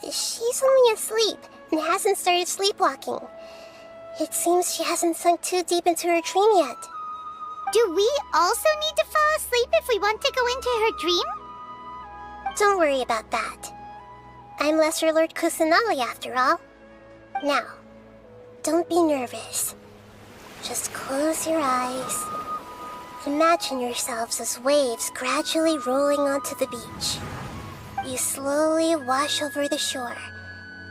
She's only asleep and hasn't started sleepwalking. It seems she hasn't sunk too deep into her dream yet. Do we also need to fall asleep if we want to go into her dream? Don't worry about that. I'm Lesser Lord Kusanali after all. Now, don't be nervous. Just close your eyes. Imagine yourselves as waves gradually rolling onto the beach. You slowly wash over the shore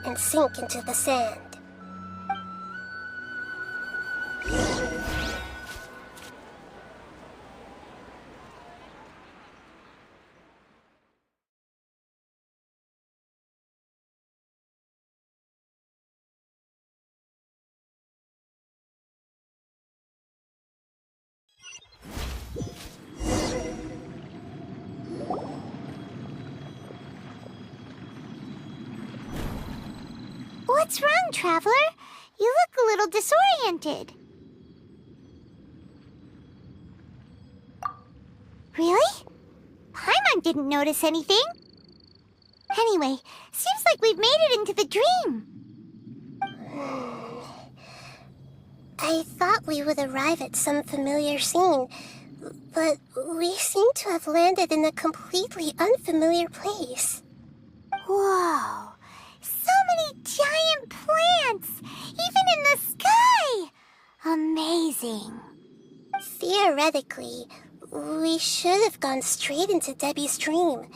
and sink into the sand. What's wrong, Traveler? You look a little disoriented. Really? Paimon didn't notice anything. Anyway, seems like we've made it into the dream. I thought we would arrive at some familiar scene, but we seem to have landed in a completely unfamiliar place. Whoa! So many giant plants! Even in the sky! Amazing. Theoretically, we should have gone straight into Debbie's dream.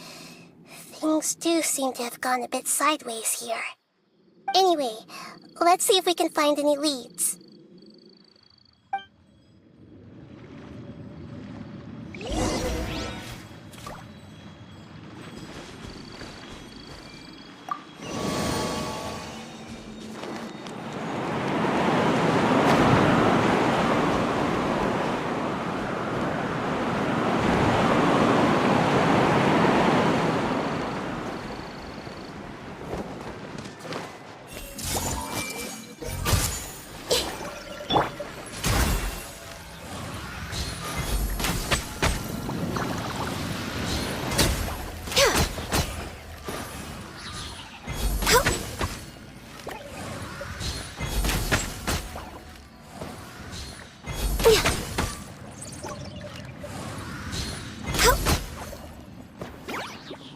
Things do seem to have gone a bit sideways here. Anyway, let's see if we can find any leads.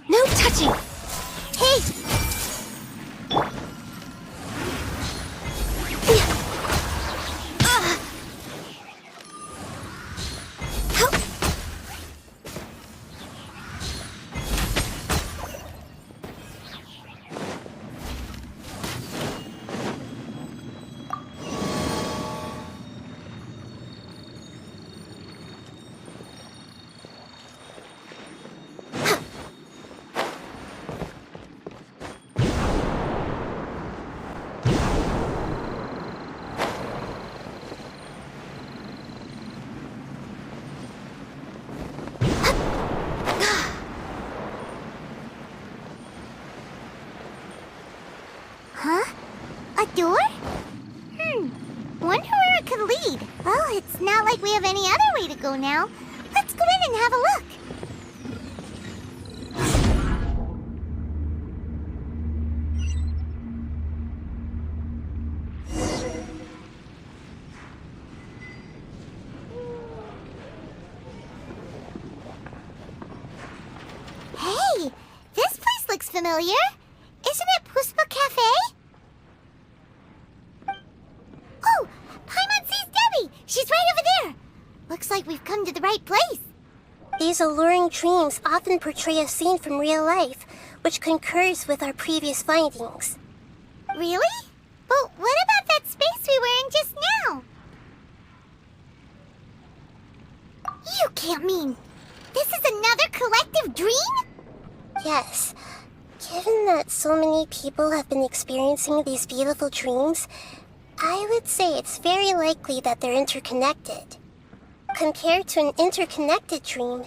No touching! Hey! Huh? A door? Wonder where it could lead. Well, it's not like we have any other way to go now. Let's go in and have a look. Hey, this place looks familiar. Isn't it Puspa Cafe? Oh, Paimon sees Debbie! She's right over there! like we've come to the right place. These alluring dreams often portray a scene from real life, which concurs with our previous findings. Really? But what about that space we were in just now? You can't mean... this is another collective dream? Yes. Given that so many people have been experiencing these beautiful dreams, I would say it's very likely that they're interconnected. Compared to an interconnected dream,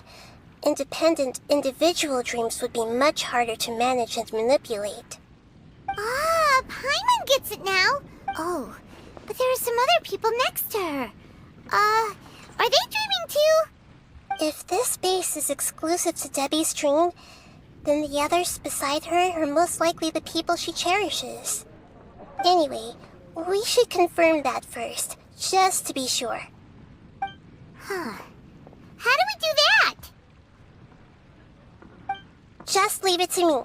independent individual dreams would be much harder to manage and manipulate. Ah, Paimon gets it now. Oh, but there are some other people next to her. Are they dreaming too? If this space is exclusive to Debbie's dream, then the others beside her are most likely the people she cherishes. Anyway, we should confirm that first, just to be sure. Huh. How do we do that? Just leave it to me.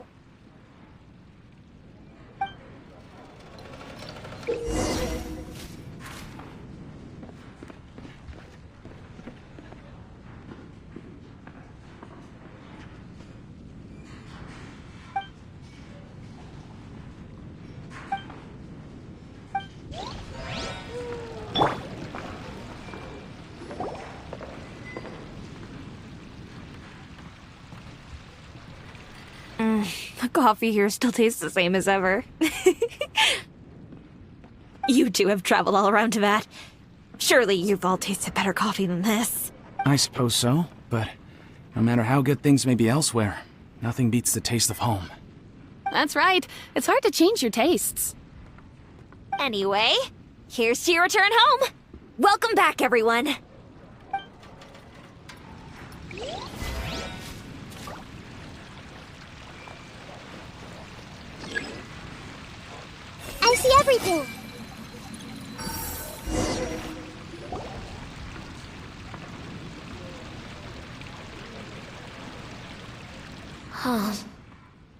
The coffee here still tastes the same as ever. You two have traveled all around Tibet. Surely you've all tasted better coffee than this. I suppose so, but no matter how good things may be elsewhere, nothing beats the taste of home. That's right. It's hard to change your tastes. Anyway, here's to your return home. Welcome back, everyone. I see everything!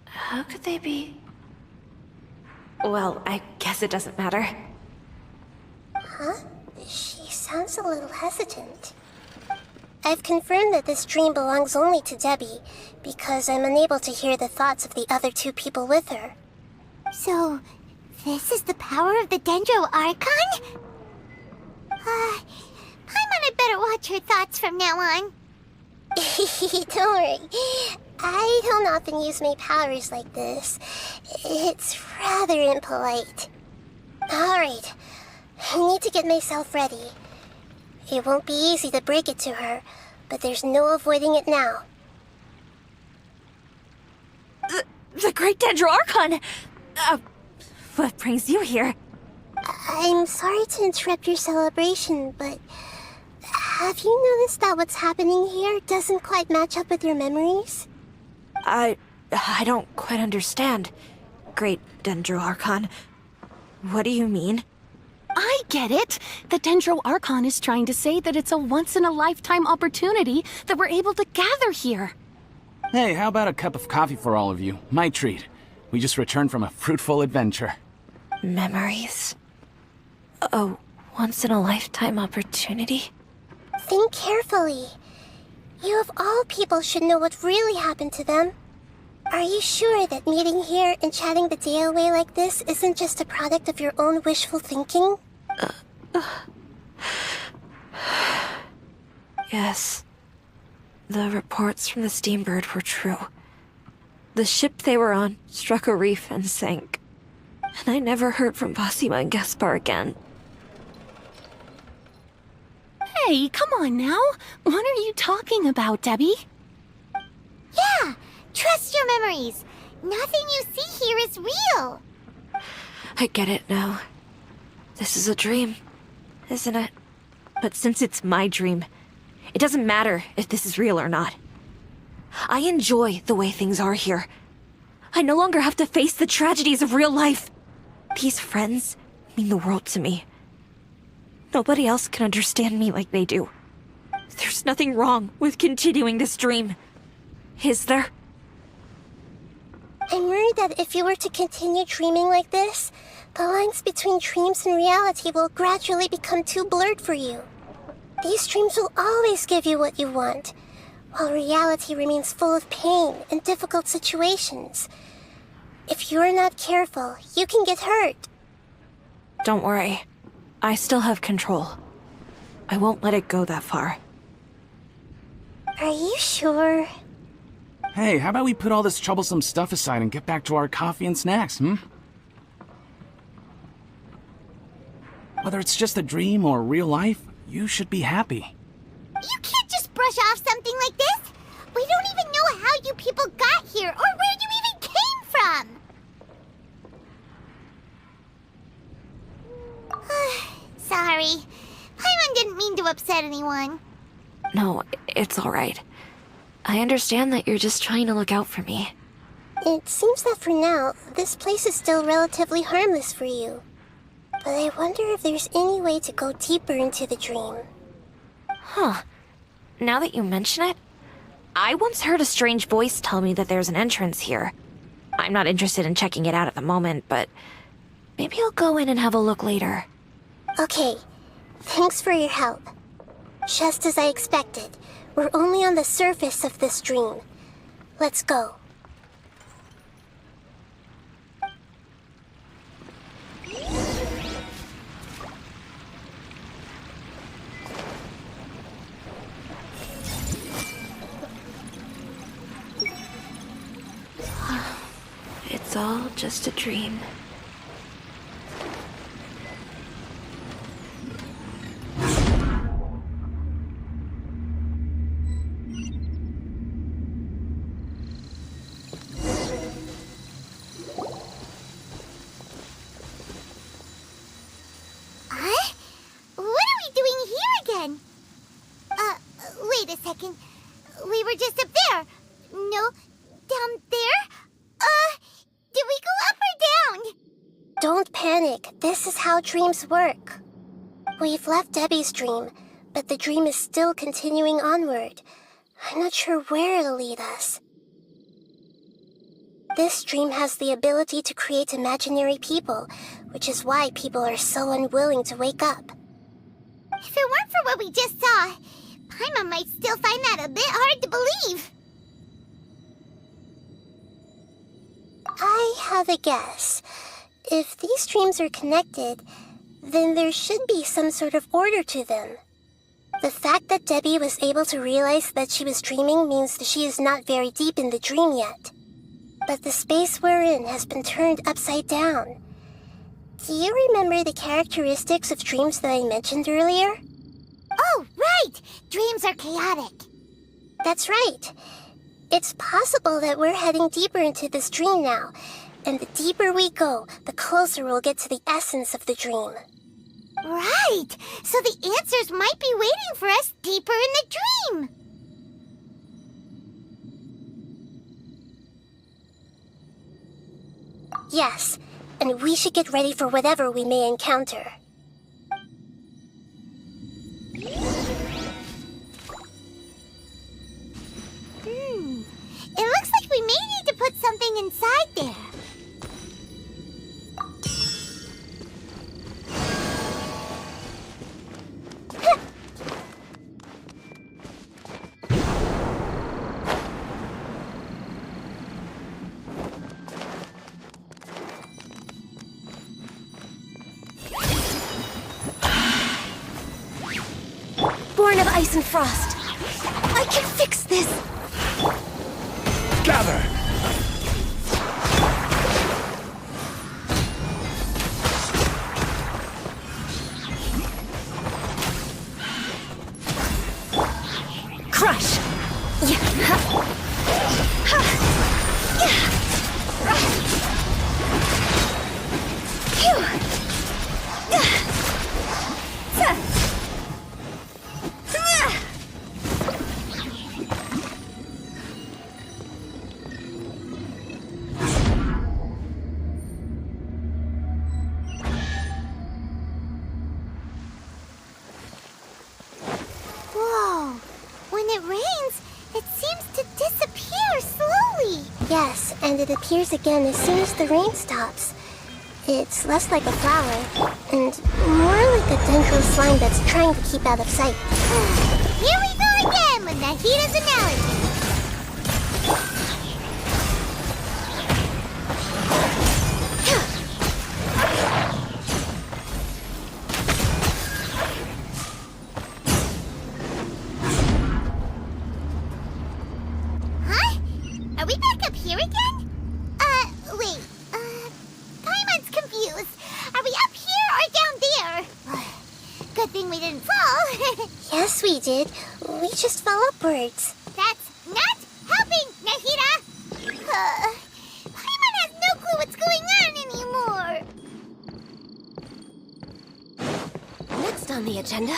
How could they be? Well, I guess it doesn't matter. Huh? She sounds a little hesitant. I've confirmed that this dream belongs only to Debbie, because I'm unable to hear the thoughts of the other two people with her. So, this is the power of the Dendro Archon? Paimon had better watch her thoughts from now on. Don't worry. I don't often use my powers like this. It's rather impolite. Alright, I need to get myself ready. It won't be easy to break it to her, but there's no avoiding it now. The Great Dendro Archon! What brings you here? I'm sorry to interrupt your celebration, but have you noticed that what's happening here doesn't quite match up with your memories? I don't quite understand. Great Dendro Archon. What do you mean? I get it! The Dendro Archon is trying to say that it's a once-in-a-lifetime opportunity that we're able to gather here. Hey, how about a cup of coffee for all of you? My treat. We just returned from a fruitful adventure. Memories? A once-in-a-lifetime opportunity? Think carefully. You of all people should know what really happened to them. Are you sure that meeting here and chatting the day away like this isn't just a product of your own wishful thinking? Yes. The reports from the Steambird were true. The ship they were on struck a reef and sank. And I never heard from Basima and Gaspar again. Hey, come on now. What are you talking about, Debbie? Yeah, trust your memories. Nothing you see here is real. I get it now. This is a dream, isn't it? But since it's my dream, it doesn't matter if this is real or not. I enjoy the way things are here. I no longer have to face the tragedies of real life. These friends mean the world to me. Nobody else can understand me like they do. There's nothing wrong with continuing this dream. Is there? I'm worried that if you were to continue dreaming like this, the lines between dreams and reality will gradually become too blurred for you. These dreams will always give you what you want, while reality remains full of pain and difficult situations. If you're not careful, you can get hurt. Don't worry. I still have control. I won't let it go that far. Are you sure? Hey, how about we put all this troublesome stuff aside and get back to our coffee and snacks, Whether it's just a dream or real life, you should be happy. You can't just brush off something like this! We don't even know how you people got here, or where you even came from! Sorry. Paimon didn't mean to upset anyone. No, it's alright. I understand that you're just trying to look out for me. It seems that for now, this place is still relatively harmless for you. But I wonder if there's any way to go deeper into the dream. Huh. Now that you mention it, I once heard a strange voice tell me that there's an entrance here. I'm not interested in checking it out at the moment, but maybe I'll go in and have a look later. Okay. Thanks for your help. Just as I expected, we're only on the surface of this dream. Let's go. It's all just a dream. Wait a second. We were just up there. No, down there? Did we go up or down? Don't panic. This is how dreams work. We've left Debbie's dream, but the dream is still continuing onward. I'm not sure where it'll lead us. This dream has the ability to create imaginary people, which is why people are so unwilling to wake up. If it weren't for what we just saw, Paimon might still find that a bit hard to believe. I have a guess. If these dreams are connected, then there should be some sort of order to them. The fact that Debbie was able to realize that she was dreaming means that she is not very deep in the dream yet. But the space we're in has been turned upside down. Do you remember the characteristics of dreams that I mentioned earlier? Oh, right! Dreams are chaotic. That's right. It's possible that we're heading deeper into this dream now, and the deeper we go, the closer we'll get to the essence of the dream. Right! So the answers might be waiting for us deeper in the dream! Yes, and we should get ready for whatever we may encounter. It looks like we may need to put something inside there. Born of ice and frost. I can fix this. Gather! Crush! Whoa! When it rains, it seems to disappear slowly. Yes, and it appears again as soon as the rain stops. It's less like a flower, And more like a dendro slime that's trying to keep out of sight. Here we go again with Nahida's analogy. Huh? Are we back up here again? Wait. Paimon's confused. Are we up here or down there? Good thing we didn't fall. Yes, we did. We just fell upwards. That's not helping, Nahida! Paimon has no clue what's going on anymore. Next on the agenda.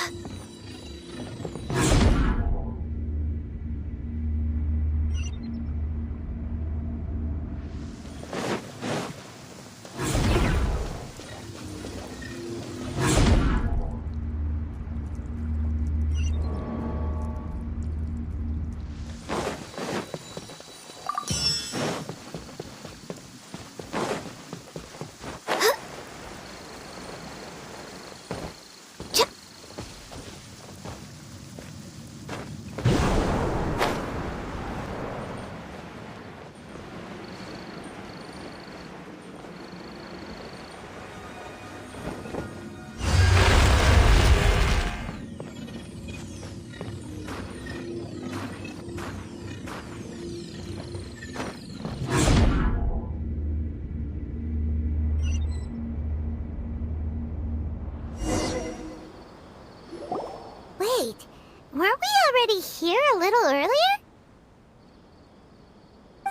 Wait, weren't we already here a little earlier?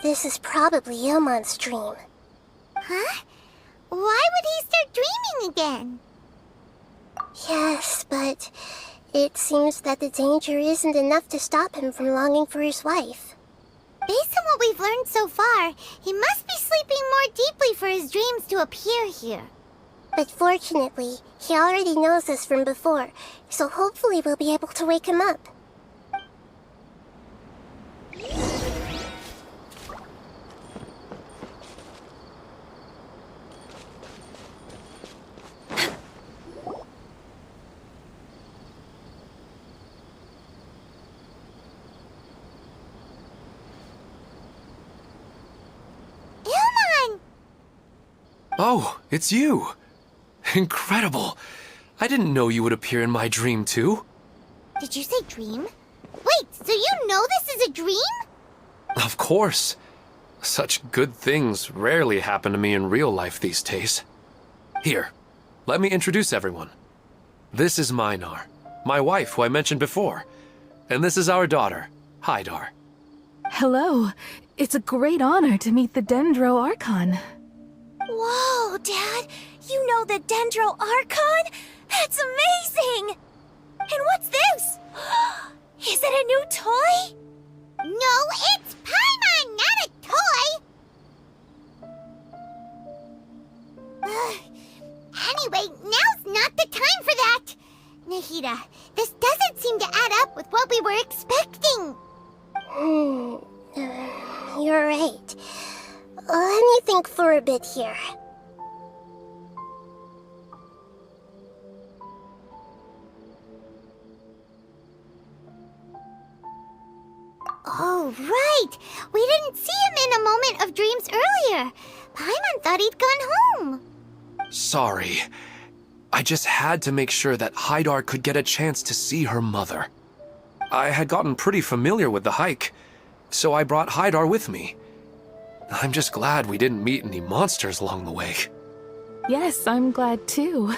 This is probably Ilmon's dream. Huh? Why would he start dreaming again? Yes, but it seems that the danger isn't enough to stop him from longing for his wife. Based on what we've learned so far, he must be sleeping more deeply for his dreams to appear here. But fortunately, he already knows us from before, so hopefully we'll be able to wake him up. Ilmon! Oh, it's you! Incredible! I didn't know you would appear in my dream, too. Did you say dream? Wait, so you know this is a dream? Of course. Such good things rarely happen to me in real life these days. Here, let me introduce everyone. This is Minar, my wife who I mentioned before. And this is our daughter, Hydar. Hello. It's a great honor to meet the Dendro Archon. Whoa, Dad! You know the Dendro Archon? That's amazing! And what's this? Is it a new toy? No, it's Paimon, not a toy! Anyway, now's not the time for that! Nahida, this doesn't seem to add up with what we were expecting. You're right. Let me think for a bit here. Oh, right! We didn't see him in a moment of dreams earlier. Paimon thought he'd gone home. Sorry. I just had to make sure that Hydar could get a chance to see her mother. I had gotten pretty familiar with the hike, so I brought Hydar with me. I'm just glad we didn't meet any monsters along the way. Yes, I'm glad too.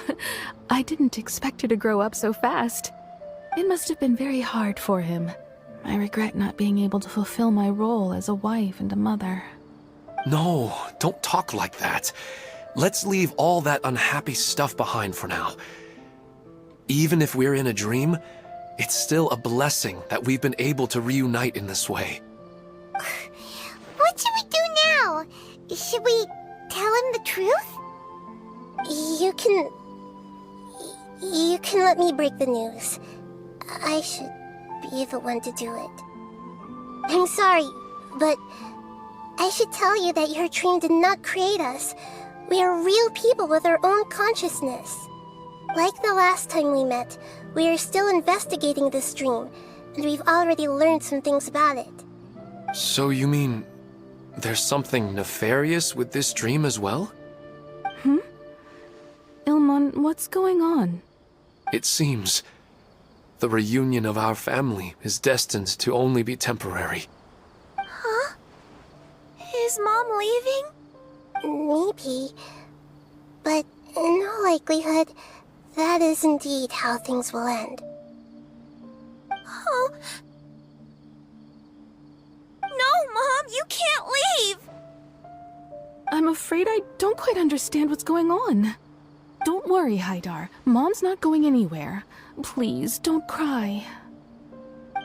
I didn't expect her to grow up so fast. It must have been very hard for him. I regret not being able to fulfill my role as a wife and a mother. No, don't talk like that. Let's leave all that unhappy stuff behind for now. Even if we're in a dream, it's still a blessing that we've been able to reunite in this way. What should we do now? Should we tell him the truth? You can let me break the news. I should be the one to do it. I'm sorry, but I should tell you that your dream did not create us. We are real people with our own consciousness. Like the last time we met, we are still investigating this dream, and we've already learned some things about it. So you mean there's something nefarious with this dream as well? Ilmon, what's going on? It seems the reunion of our family is destined to only be temporary. Huh? Is Mom leaving? Maybe. But in all likelihood, that is indeed how things will end. Oh. No, Mom, you can't leave! I'm afraid I don't quite understand what's going on. Don't worry, Haidar. Mom's not going anywhere. Please, don't cry.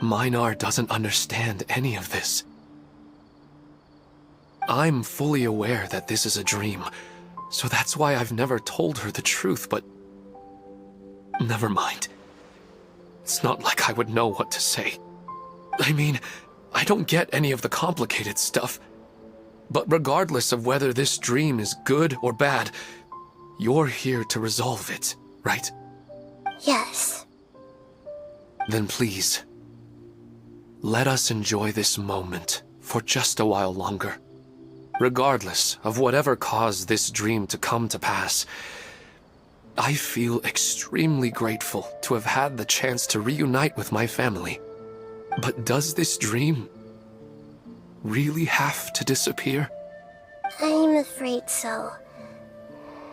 Minar doesn't understand any of this. I'm fully aware that this is a dream, so that's why I've never told her the truth, but... Never mind. It's not like I would know what to say. I mean, I don't get any of the complicated stuff. But regardless of whether this dream is good or bad, you're here to resolve it, right? Yes. Then please, let us enjoy this moment for just a while longer. Regardless of whatever caused this dream to come to pass, I feel extremely grateful to have had the chance to reunite with my family. But does this dream really have to disappear? I'm afraid so.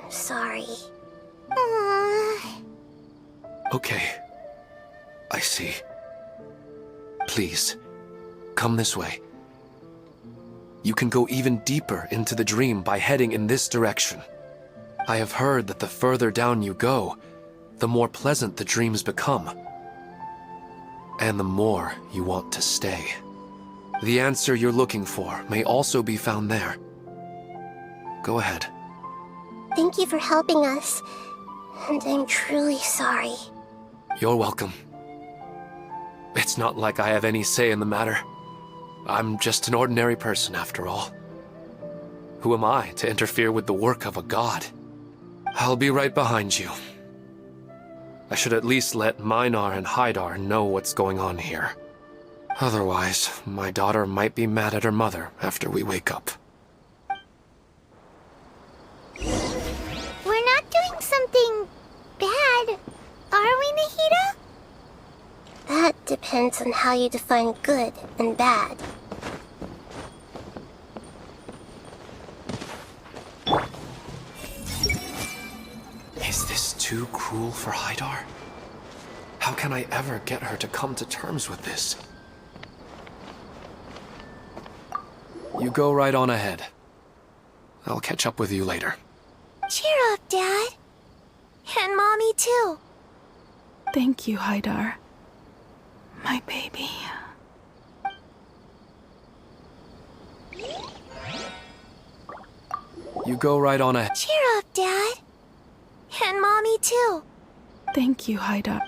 Sorry. Okay. I see. Please, come this way. You can go even deeper into the dream by heading in this direction. I have heard that the further down you go, the more pleasant the dreams become. And the more you want to stay. The answer you're looking for may also be found there. Go ahead. Thank you for helping us, and I'm truly sorry. You're welcome. It's not like I have any say in the matter. I'm just an ordinary person, after all. Who am I to interfere with the work of a god? I'll be right behind you. I should at least let Minar and Haidar know what's going on here. Otherwise, my daughter might be mad at her mother after we wake up. We're not doing something bad, are we, Nahida? That depends on how you define good and bad. Is this too cruel for Haidar? How can I ever get her to come to terms with this? You go right on ahead. I'll catch up with you later. Cheer up, Dad. And Mommy, too. Thank you, Haidar. My baby. You go right on ahead. Cheer up, Dad. And Mommy, too. Thank you, Haidar.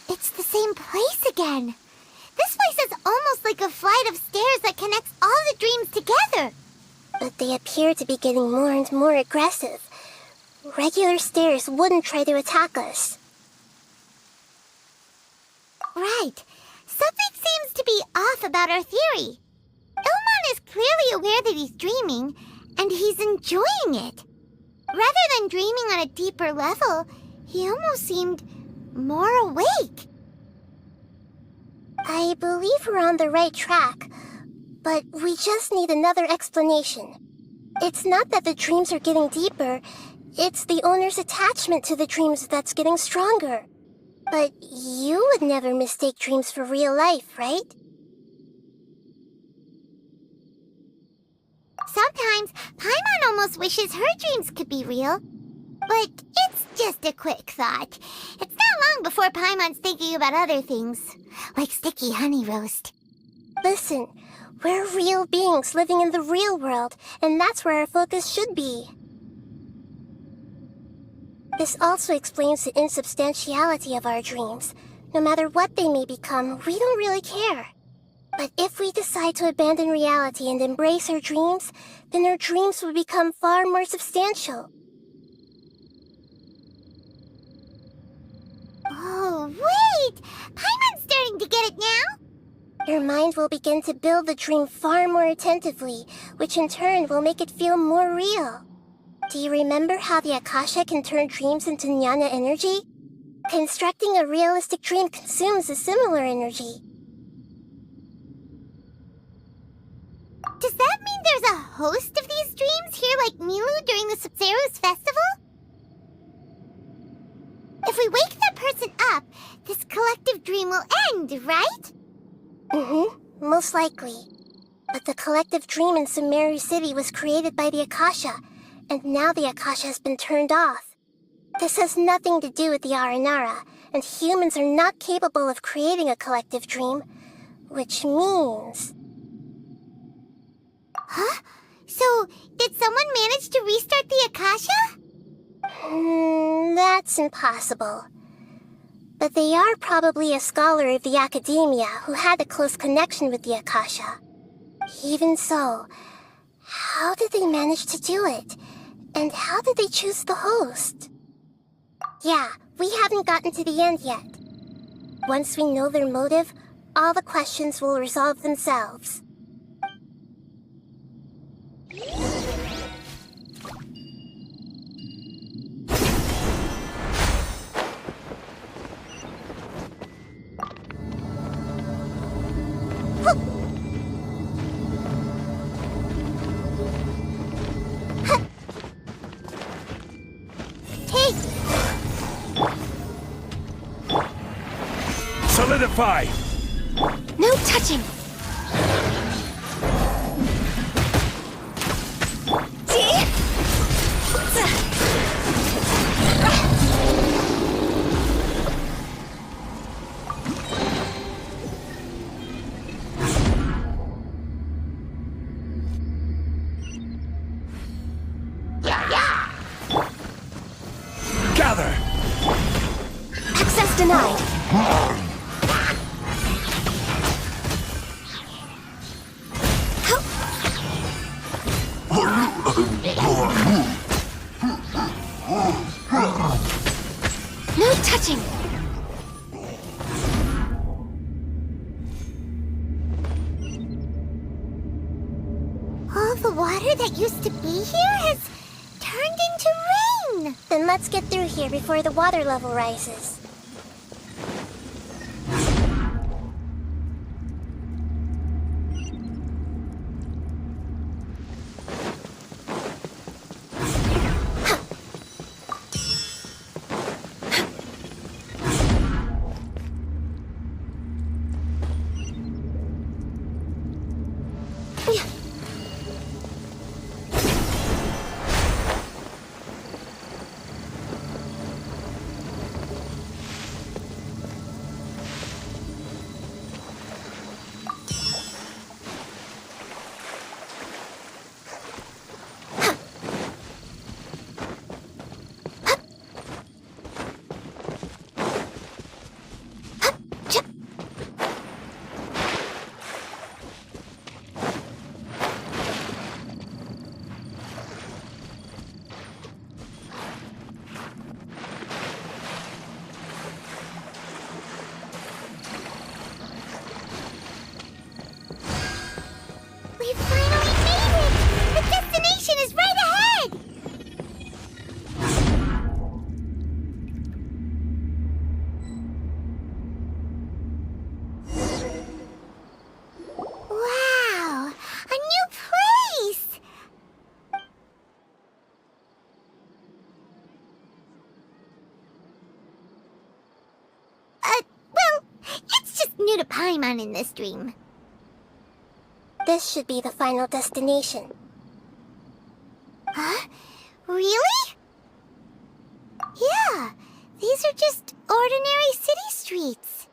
It's the same place again. This place is almost like a flight of stairs that connects all the dreams together. But they appear to be getting more and more aggressive. Regular stairs wouldn't try to attack us. Right. Something seems to be off about our theory. Ilmon is clearly aware that he's dreaming, and he's enjoying it. Rather than dreaming on a deeper level, he almost seemed more awake. I believe we're on the right track, but we just need another explanation. It's not that the dreams are getting deeper, it's the owner's attachment to the dreams that's getting stronger. But you would never mistake dreams for real life, right? Sometimes, Paimon almost wishes her dreams could be real. But it's just a quick thought. It's not long before Paimon's thinking about other things, like sticky honey roast. Listen, we're real beings living in the real world, and that's where our focus should be. This also explains the insubstantiality of our dreams. No matter what they may become, we don't really care. But if we decide to abandon reality and embrace our dreams, then our dreams will become far more substantial. Oh, wait! Paimon's starting to get it now! Your mind will begin to build the dream far more attentively, which in turn will make it feel more real. Do you remember how the Akasha can turn dreams into jnana energy? Constructing a realistic dream consumes a similar energy. Does that mean there's a host of these dreams here like Milu during the Sabzeruz festival? If we wake that person up, this collective dream will end, right? Mm-hmm, most likely. But the collective dream in Sumeru City was created by the Akasha, and now the Akasha has been turned off. This has nothing to do with the Aranara, and humans are not capable of creating a collective dream, which means... Huh? So, did someone manage to restart the Akasha? That's impossible. But they are probably a scholar of the Academia who had a close connection with the Akasha. Even so, how did they manage to do it? And how did they choose the host? Yeah, we haven't gotten to the end yet. Once we know their motive, all the questions will resolve themselves. Solidify! No touching! Gather! Access denied! No touching! All the water that used to be here has turned into rain! Then let's get through here before the water level rises. We finally made it! The destination is right ahead! Wow! A new place! Well, it's just new to Paimon in this dream. This should be the final destination. Huh? Really? Yeah, these are just ordinary city streets.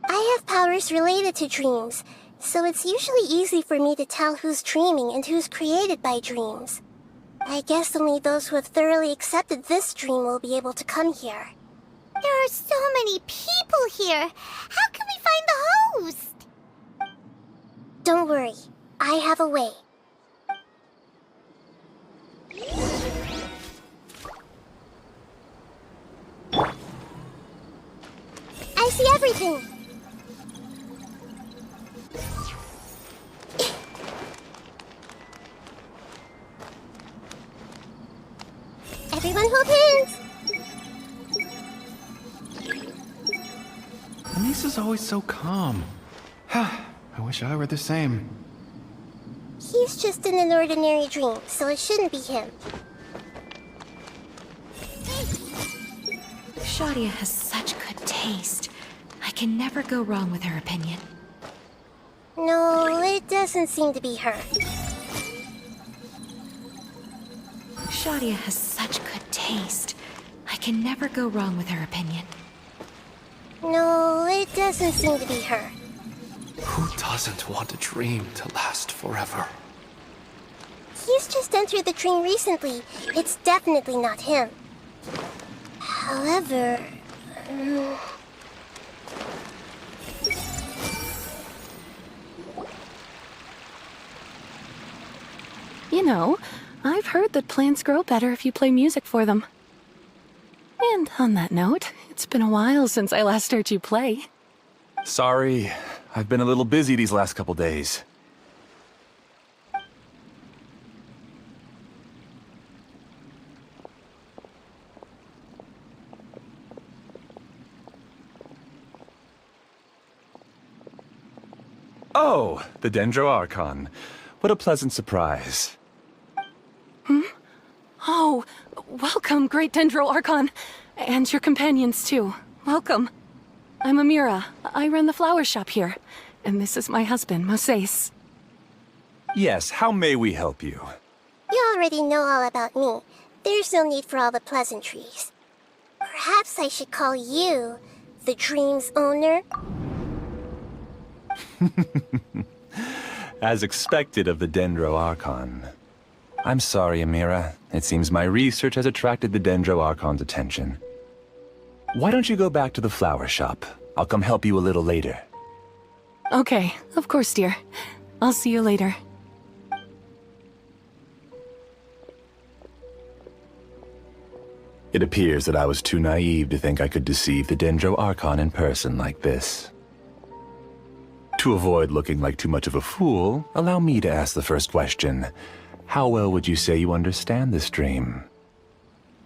I have powers related to dreams, so it's usually easy for me to tell who's dreaming and who's created by dreams. I guess only those who have thoroughly accepted this dream will be able to come here. There are so many people here. How can we find the host? Don't worry. I have a way. I see everything. Everyone hold hands. Lisa's always so calm. I wish I were the same. He's just in an ordinary dream, so it shouldn't be him. Shadia has such good taste. I can never go wrong with her opinion. No, it doesn't seem to be her. Shadia has such good taste. I can never go wrong with her opinion. No, it doesn't seem to be her. Who doesn't want a dream to last forever? He's just entered the dream recently. It's definitely not him. However... You know, I've heard that plants grow better if you play music for them. And on that note, it's been a while since I last heard you play. Sorry, I've been a little busy these last couple days. Oh, the Dendro Archon. What a pleasant surprise. Oh, welcome, Great Dendro Archon. And your companions, too. Welcome. I'm Amira. I run the flower shop here. And this is my husband, Moses. Yes, how may we help you? You already know all about me. There's no need for all the pleasantries. Perhaps I should call you the dream's owner? As expected of the Dendro Archon. I'm sorry, Amira. It seems my research has attracted the Dendro Archon's attention. Why don't you go back to the flower shop? I'll come help you a little later. Okay, of course, dear. I'll see you later. It appears that I was too naive to think I could deceive the Dendro Archon in person like this. To avoid looking like too much of a fool, allow me to ask the first question. How well would you say you understand this dream?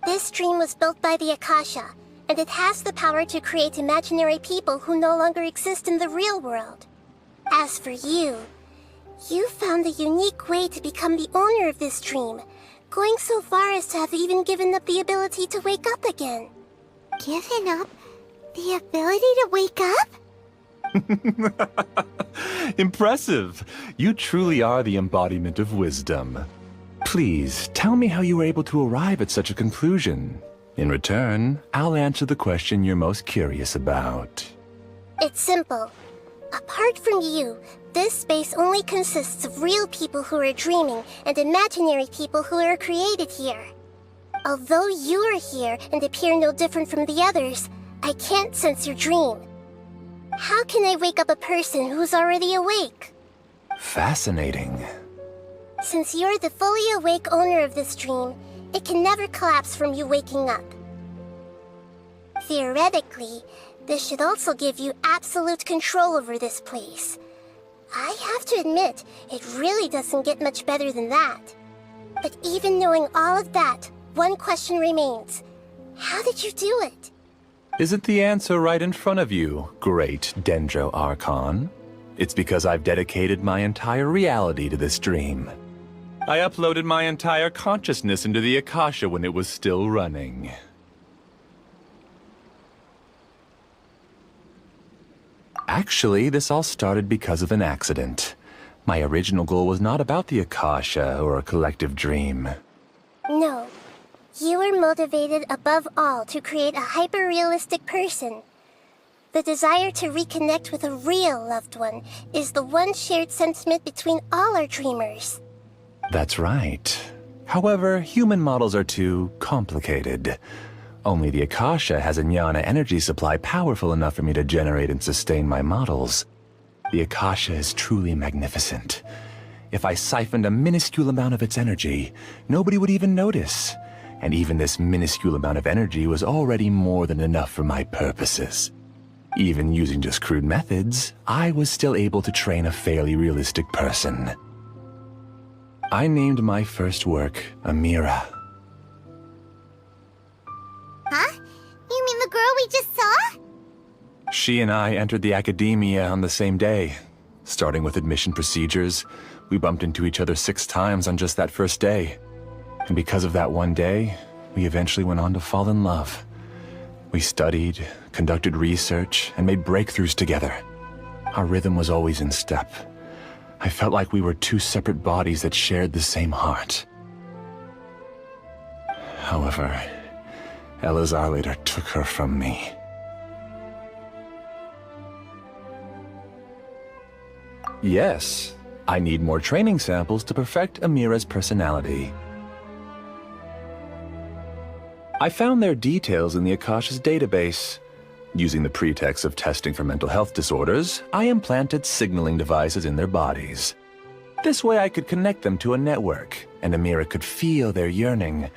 This dream was built by the Akasha, and it has the power to create imaginary people who no longer exist in the real world. As for you, you found a unique way to become the owner of this dream, going so far as to have even given up the ability to wake up again. Given up the ability to wake up? Impressive! You truly are the embodiment of wisdom. Please, tell me how you were able to arrive at such a conclusion. In return, I'll answer the question you're most curious about. It's simple. Apart from you, this space only consists of real people who are dreaming and imaginary people who are created here. Although you are here and appear no different from the others, I can't sense your dream. How can I wake up a person who's already awake? Fascinating. Since you're the fully awake owner of this dream, it can never collapse from you waking up. Theoretically, this should also give you absolute control over this place. I have to admit, it really doesn't get much better than that. But even knowing all of that, one question remains. How did you do it? Isn't the answer right in front of you, Great Dendro Archon? It's because I've dedicated my entire reality to this dream. I uploaded my entire consciousness into the Akasha when it was still running. Actually, this all started because of an accident. My original goal was not about the Akasha or a collective dream. No. You were motivated above all to create a hyper-realistic person. The desire to reconnect with a real loved one is the one shared sentiment between all our dreamers. That's right. However, human models are too complicated. Only the Akasha has a jnana energy supply powerful enough for me to generate and sustain my models. The Akasha is truly magnificent. If I siphoned a minuscule amount of its energy, nobody would even notice. And even this minuscule amount of energy was already more than enough for my purposes. Even using just crude methods, I was still able to train a fairly realistic person. I named my first work Amira. Huh? You mean the girl we just saw? She and I entered the academia on the same day. Starting with admission procedures, we bumped into each other 6 times on just that first day. And because of that one day, we eventually went on to fall in love. We studied, conducted research, and made breakthroughs together. Our rhythm was always in step. I felt like we were 2 separate bodies that shared the same heart. However, Elazar later took her from me. Yes, I need more training samples to perfect Amira's personality. I found their details in the Akasha's database. Using the pretext of testing for mental health disorders, I implanted signaling devices in their bodies. This way I could connect them to a network, and Amira could feel their yearning.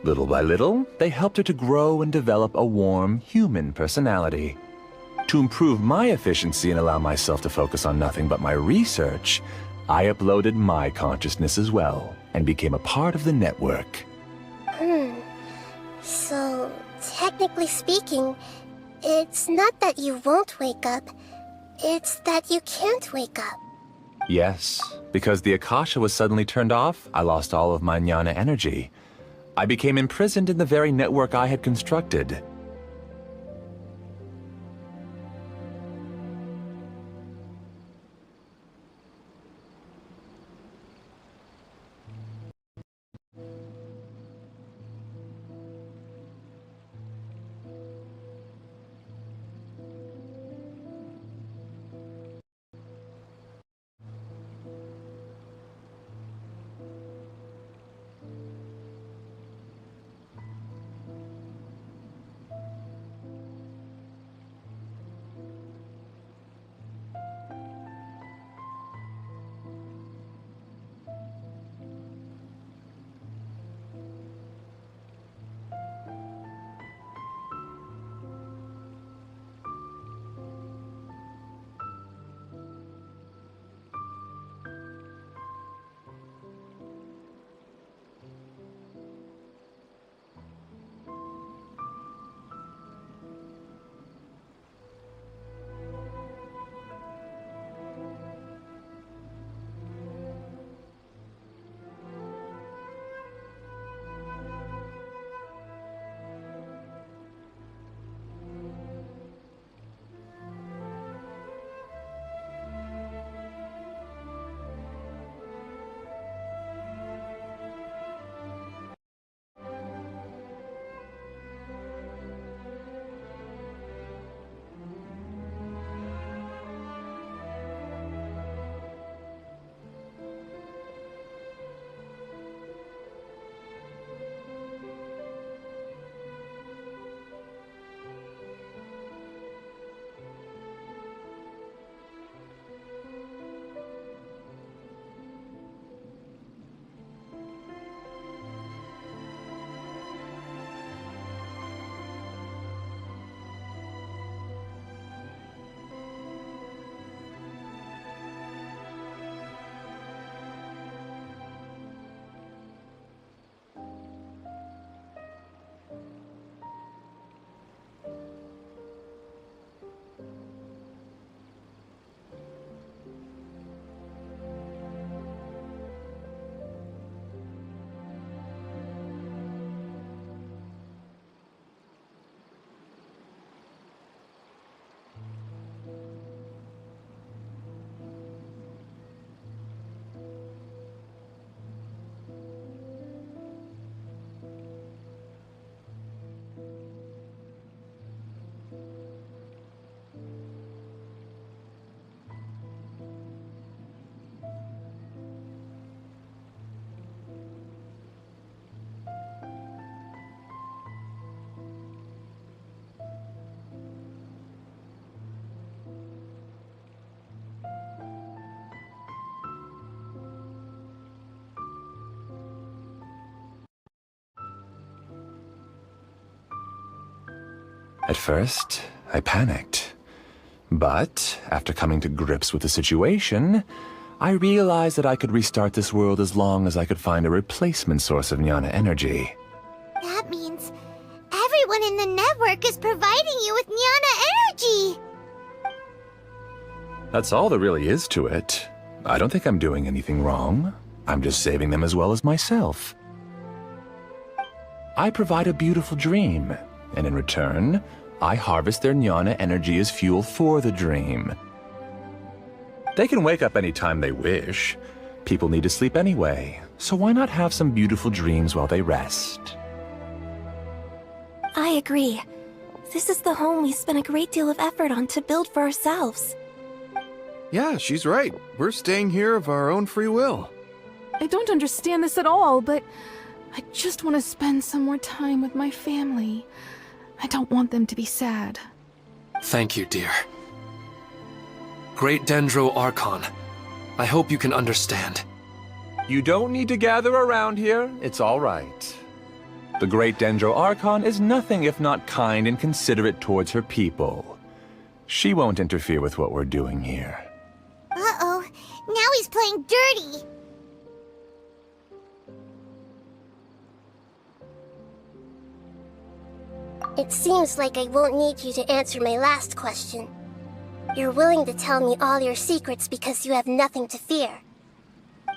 Little by little, they helped her to grow and develop a warm, human personality. To improve my efficiency and allow myself to focus on nothing but my research, I uploaded my consciousness as well, and became a part of the network. So, technically speaking, it's not that you won't wake up, it's that you can't wake up. Yes, because the Akasha was suddenly turned off, I lost all of my jnana energy. I became imprisoned in the very network I had constructed. At first, I panicked. But after coming to grips with the situation, I realized that I could restart this world as long as I could find a replacement source of Jnana energy. That means everyone in the network is providing you with Jnana energy! That's all there really is to it. I don't think I'm doing anything wrong. I'm just saving them as well as myself. I provide a beautiful dream, and in return, I harvest their Jnana energy as fuel for the dream. They can wake up any time they wish. People need to sleep anyway, so why not have some beautiful dreams while they rest? I agree. This is the home we spent a great deal of effort on to build for ourselves. Yeah, she's right. We're staying here of our own free will. I don't understand this at all, but I just want to spend some more time with my family. I don't want them to be sad. Thank you, dear. Great Dendro Archon, I hope you can understand. You don't need to gather around here. It's all right. The Great Dendro Archon is nothing if not kind and considerate towards her people. She won't interfere with what we're doing here. Uh-oh, now he's playing dirty! It seems like I won't need you to answer my last question. You're willing to tell me all your secrets because you have nothing to fear.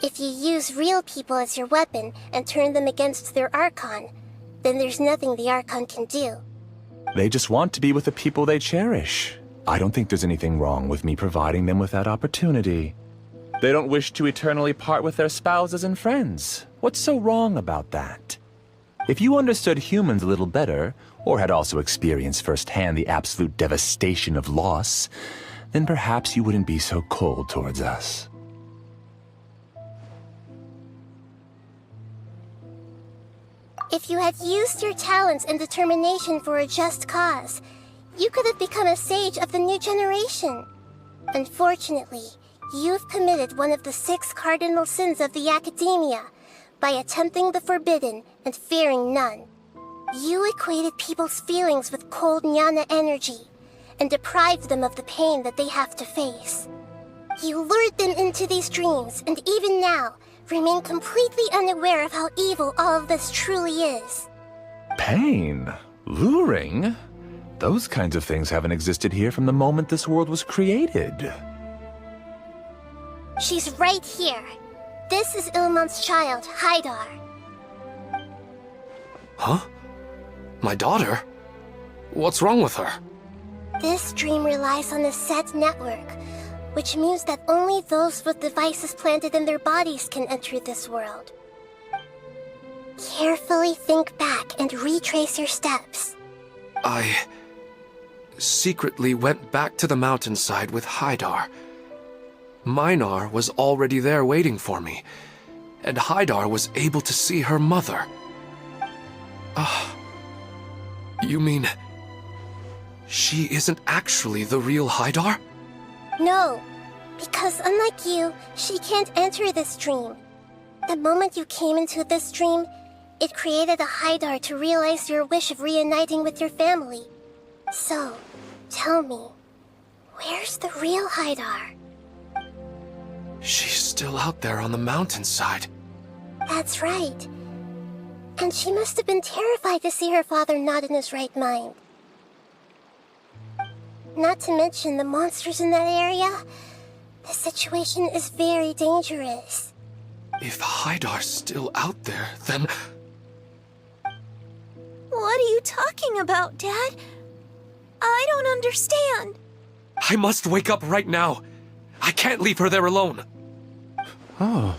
If you use real people as your weapon and turn them against their Archon, then there's nothing the Archon can do. They just want to be with the people they cherish. I don't think there's anything wrong with me providing them with that opportunity. They don't wish to eternally part with their spouses and friends. What's so wrong about that? If you understood humans a little better, or had also experienced firsthand the absolute devastation of loss, then perhaps you wouldn't be so cold towards us. If you had used your talents and determination for a just cause, you could have become a sage of the new generation. Unfortunately, you've committed one of the 6 cardinal sins of the Academia by attempting the forbidden and fearing none. You equated people's feelings with cold Jnana energy and deprived them of the pain that they have to face. You lured them into these dreams and even now remain completely unaware of how evil all of this truly is. Pain? Luring? Those kinds of things haven't existed here from the moment this world was created. She's right here. This is Ilmon's child, Haidar. Huh? My daughter? What's wrong with her? This dream relies on a set network, which means that only those with devices planted in their bodies can enter this world. Carefully think back and retrace your steps. I secretly went back to the mountainside with Haidar. Minar was already there waiting for me, and Haidar was able to see her mother. You mean she isn't actually the real Haidar? No, because unlike you, she can't enter this dream. The moment you came into this dream, it created a Haidar to realize your wish of reuniting with your family. So, tell me, where's the real Haidar? She's still out there on the mountainside. That's right. And she must have been terrified to see her father not in his right mind. Not to mention the monsters in that area. The situation is very dangerous. If Haidar's still out there, then... What are you talking about, Dad? I don't understand. I must wake up right now. I can't leave her there alone. Oh.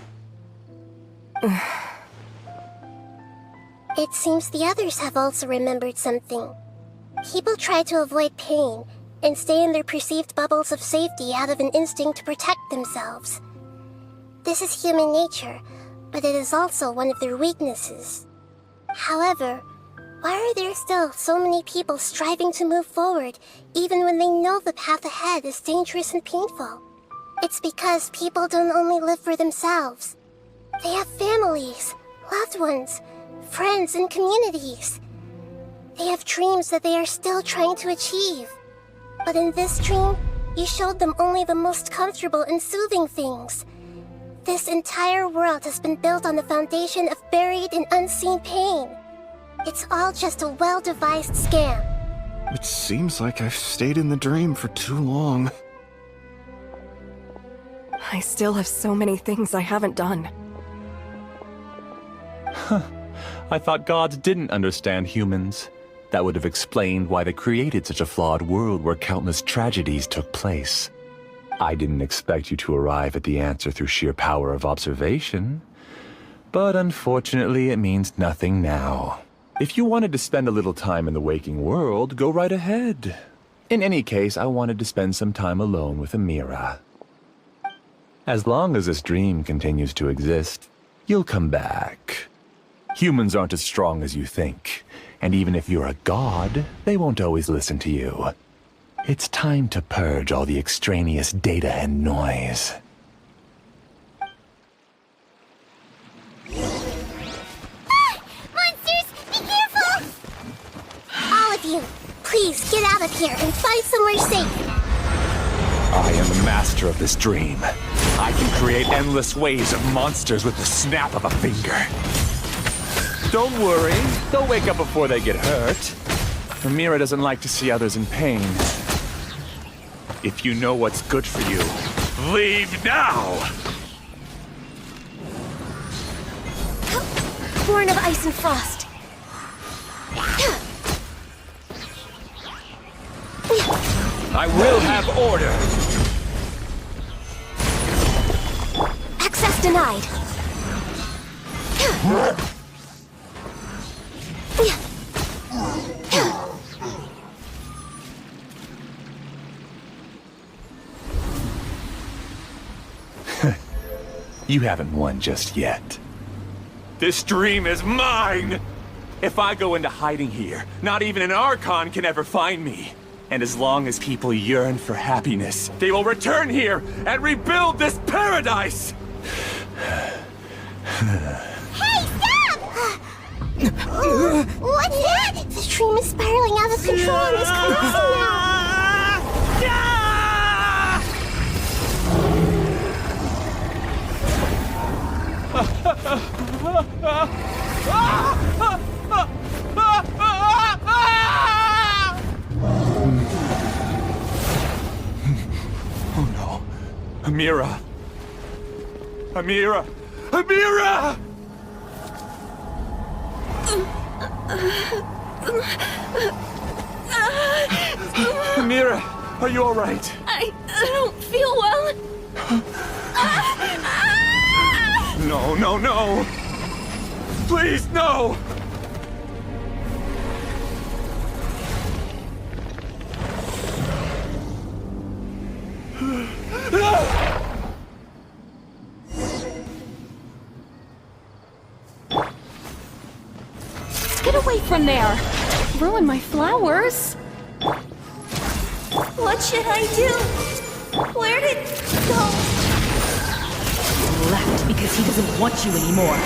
It seems the others have also remembered something. People try to avoid pain and stay in their perceived bubbles of safety out of an instinct to protect themselves. This is human nature, but it is also one of their weaknesses. However, why are there still so many people striving to move forward even when they know the path ahead is dangerous and painful? It's because people don't only live for themselves. They have families, loved ones, friends, and communities. They have dreams that they are still trying to achieve. But in this dream, you showed them only the most comfortable and soothing things. This entire world has been built on the foundation of buried and unseen pain. It's all just a well-devised scam. It seems like I've stayed in the dream for too long. I still have so many things I haven't done. I thought gods didn't understand humans. That would have explained why they created such a flawed world where countless tragedies took place. I didn't expect you to arrive at the answer through sheer power of observation. But unfortunately, it means nothing now. If you wanted to spend a little time in the waking world, go right ahead. In any case, I wanted to spend some time alone with Amira. As long as this dream continues to exist, you'll come back. Humans aren't as strong as you think, and even if you're a god, they won't always listen to you. It's time to purge all the extraneous data and noise. Monsters, be careful! All of you, please get out of here and find somewhere safe. I am the master of this dream. I can create endless waves of monsters with the snap of a finger. Don't worry, they'll wake up before they get hurt. Amira doesn't like to see others in pain. If you know what's good for you, leave now! Born of ice and frost. I will have order. Access denied. You haven't won just yet. This dream is mine! If I go into hiding here, not even an Archon can ever find me. And as long as people yearn for happiness, they will return here and rebuild this paradise! Hey, stop! What's that? The dream is spiraling out of control and is collapsing now. Oh no. Amira! Amira! Amira! Amira, are you all right? I don't feel well. No, no, no! Please, no! Get away from there! Ruin my flowers! What should I do? Where did it go? He left because he doesn't want you anymore.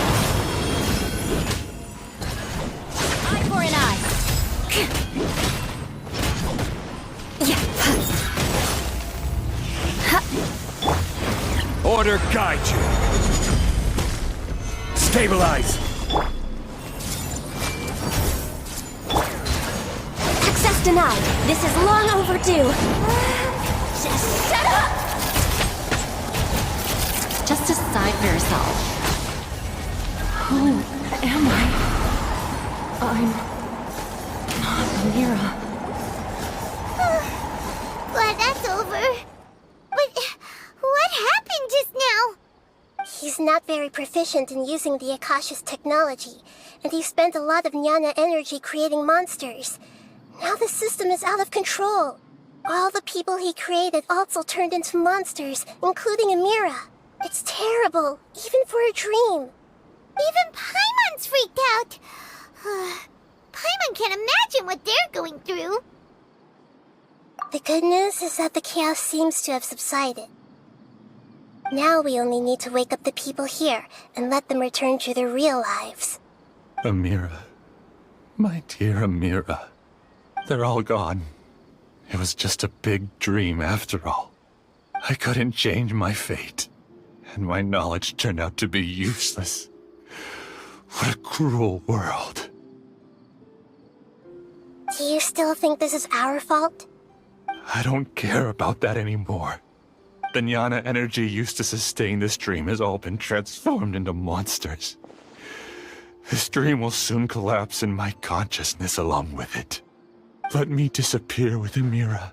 Eye for an eye! Order guide you. Stabilize. Access denied. This is long overdue. Just shut up! Just decide for yourself. Who am I? I'm not Amira. Glad that's over. But what happened just now? He's not very proficient in using the Akasha's technology, and he spent a lot of Jnana energy creating monsters. Now the system is out of control. All the people he created also turned into monsters, including Amira. It's terrible, even for a dream. Even Paimon's freaked out. Paimon can't imagine what they're going through. The good news is that the chaos seems to have subsided. Now we only need to wake up the people here and let them return to their real lives. Amira, My dear Amira, they're all gone. It was just a big dream after all. I couldn't change my fate, and my knowledge turned out to be useless. What a cruel world. Do you still think this is our fault? I don't care about that anymore. The jnana energy used to sustain this dream has all been transformed into monsters. This dream will soon collapse and my consciousness along with it. Let me disappear with Amira.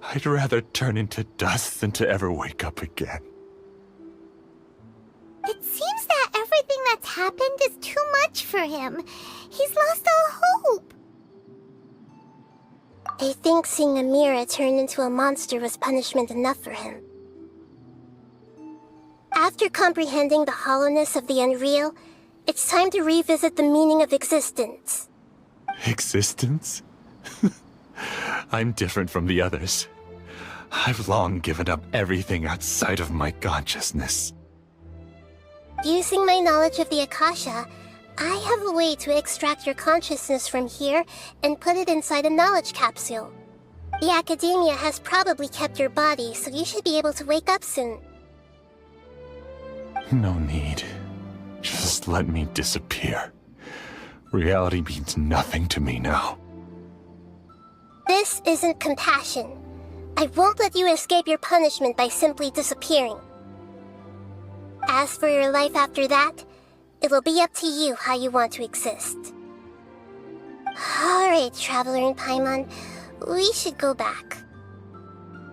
I'd rather turn into dust than to ever wake up again. It seems that everything that's happened is too much for him. He's lost all hope. I think seeing Amira turn into a monster was punishment enough for him. After comprehending the hollowness of the unreal, it's time to revisit the meaning of existence. Existence? I'm different from the others. I've long given up everything outside of my consciousness. Using my knowledge of the Akasha, I have a way to extract your consciousness from here and put it inside a knowledge capsule. The Academia has probably kept your body, so you should be able to wake up soon. No need. Just let me disappear. Reality means nothing to me now. This isn't compassion. I won't let you escape your punishment by simply disappearing. As for your life after that, it'll be up to you how you want to exist. Alright, Traveler in Paimon, we should go back.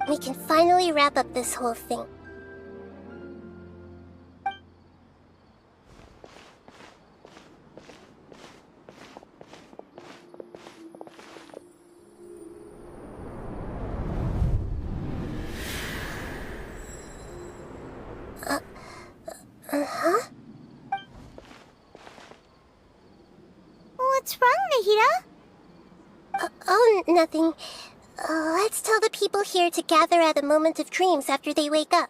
We can finally wrap up this whole thing. Huh? What's wrong, Nahida? Oh, nothing. Let's tell the people here to gather at a moment of dreams after they wake up.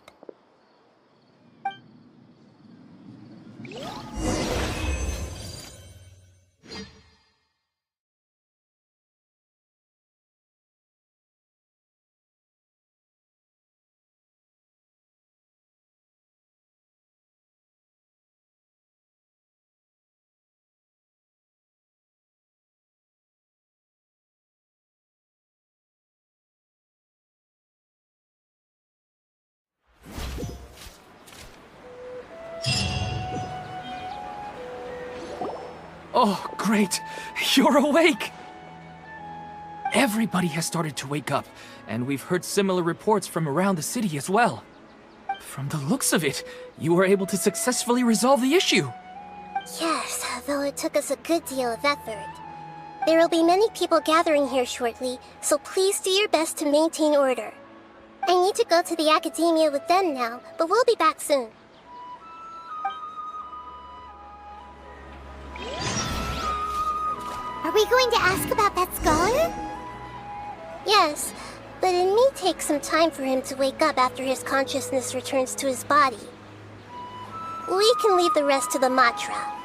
Oh, great! You're awake! Everybody has started to wake up, and we've heard similar reports from around the city as well. From the looks of it, you were able to successfully resolve the issue. Yes, though it took us a good deal of effort. There will be many people gathering here shortly, so please do your best to maintain order. I need to go to the Academia with them now, but we'll be back soon. Are we going to ask about that scholar? Yes, but it may take some time for him to wake up after his consciousness returns to his body. We can leave the rest to the Matra.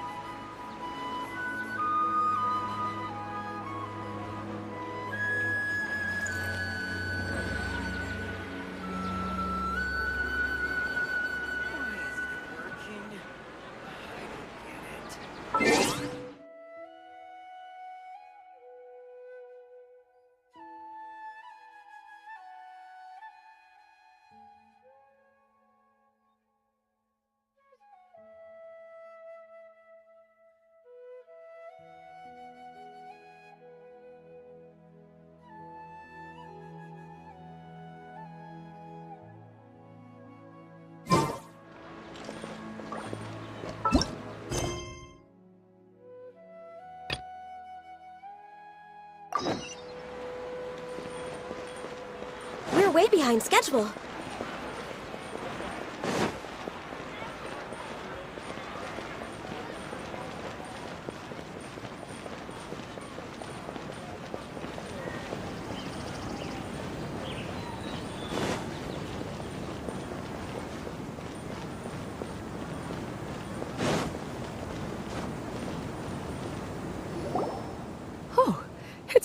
We're way behind schedule.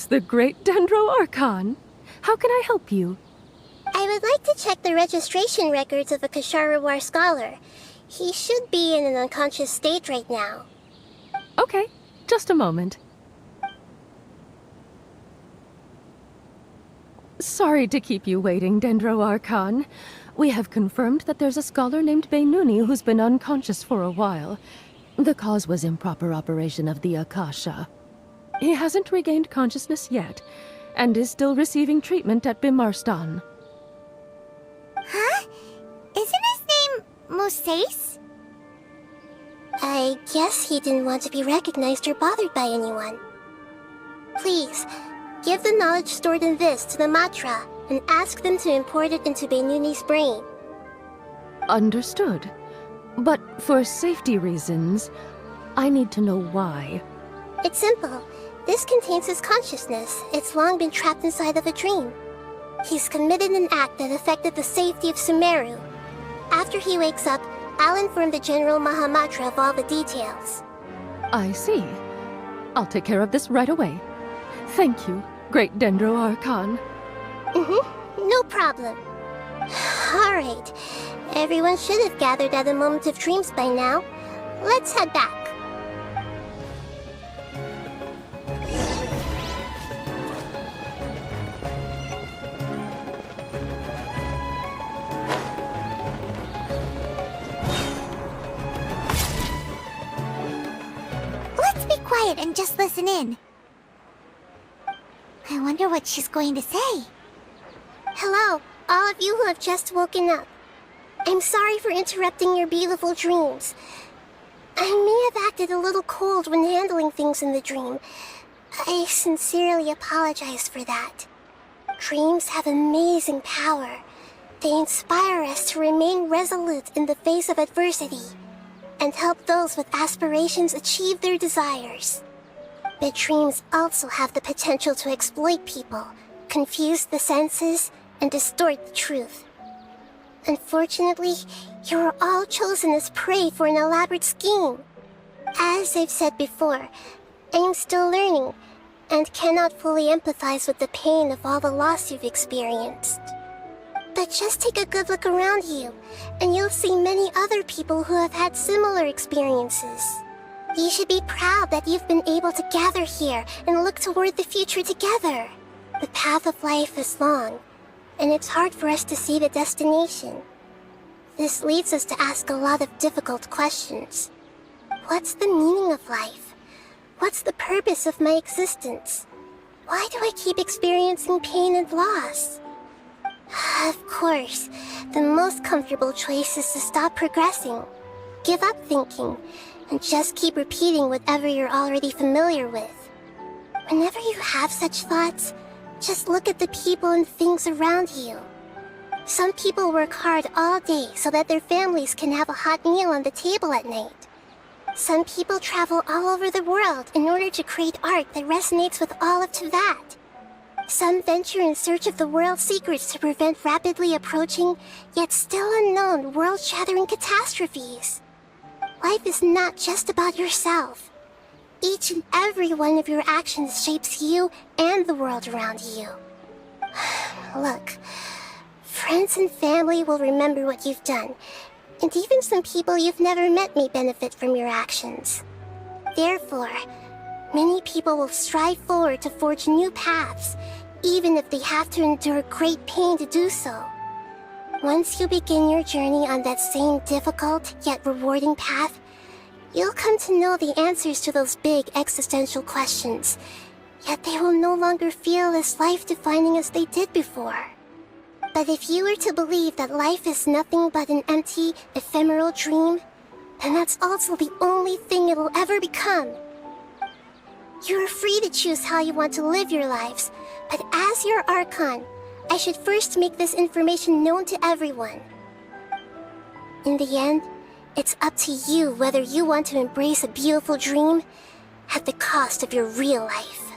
the great Dendro Archon. How can I help you? I would like to check the registration records of a Kasharawar scholar. He should be in an unconscious state right now. Okay, just a moment. Sorry to keep you waiting, Dendro Archon. We have confirmed that there's a scholar named Beinuni who's been unconscious for a while. The cause was improper operation of the Akasha. He hasn't regained consciousness yet, and is still receiving treatment at Bimarstan. Huh? Isn't his name Moses? I guess he didn't want to be recognized or bothered by anyone. Please, give the knowledge stored in this to the Matra, and ask them to import it into Beinuni's brain. Understood. But for safety reasons, I need to know why. It's simple. This contains his consciousness. It's long been trapped inside of a dream. He's committed an act that affected the safety of Sumeru. After he wakes up, I'll inform the General Mahamatra of all the details. I see. I'll take care of this right away. Thank you, great Dendro Archon. No problem. Alright. Everyone should have gathered at the Moment of Dreams by now. Let's head back. Let's be quiet and just listen in. I wonder what she's going to say. Hello, all of you who have just woken up. I'm sorry for interrupting your beautiful dreams. I may have acted a little cold when handling things in the dream. I sincerely apologize for that. Dreams have amazing power. They inspire us to remain resolute in the face of adversity, and help those with aspirations achieve their desires. But dreams also have the potential to exploit people, confuse the senses, and distort the truth. Unfortunately, you were all chosen as prey for an elaborate scheme. As I've said before, I'm still learning, and cannot fully empathize with the pain of all the loss you've experienced. But just take a good look around you, and you'll see many other people who have had similar experiences. You should be proud that you've been able to gather here and look toward the future together. The path of life is long, and it's hard for us to see the destination. This leads us to ask a lot of difficult questions. What's the meaning of life? What's the purpose of my existence? Why do I keep experiencing pain and loss? Of course, the most comfortable choice is to stop progressing. Give up thinking, and just keep repeating whatever you're already familiar with. Whenever you have such thoughts, just look at the people and things around you. Some people work hard all day so that their families can have a hot meal on the table at night. Some people travel all over the world in order to create art that resonates with all of that. Some venture in search of the world's secrets to prevent rapidly approaching, yet still unknown, world-shattering catastrophes. Life is not just about yourself. Each and every one of your actions shapes you and the world around you. Look, friends and family will remember what you've done, and even some people you've never met may benefit from your actions. Therefore, many people will strive forward to forge new paths, even if they have to endure great pain to do so. Once you begin your journey on that same difficult yet rewarding path, you'll come to know the answers to those big existential questions, yet they will no longer feel as life-defining as they did before. But if you were to believe that life is nothing but an empty, ephemeral dream, then that's also the only thing it'll ever become. You are free to choose how you want to live your lives, but as your Archon, I should first make this information known to everyone. In the end, it's up to you whether you want to embrace a beautiful dream at the cost of your real life.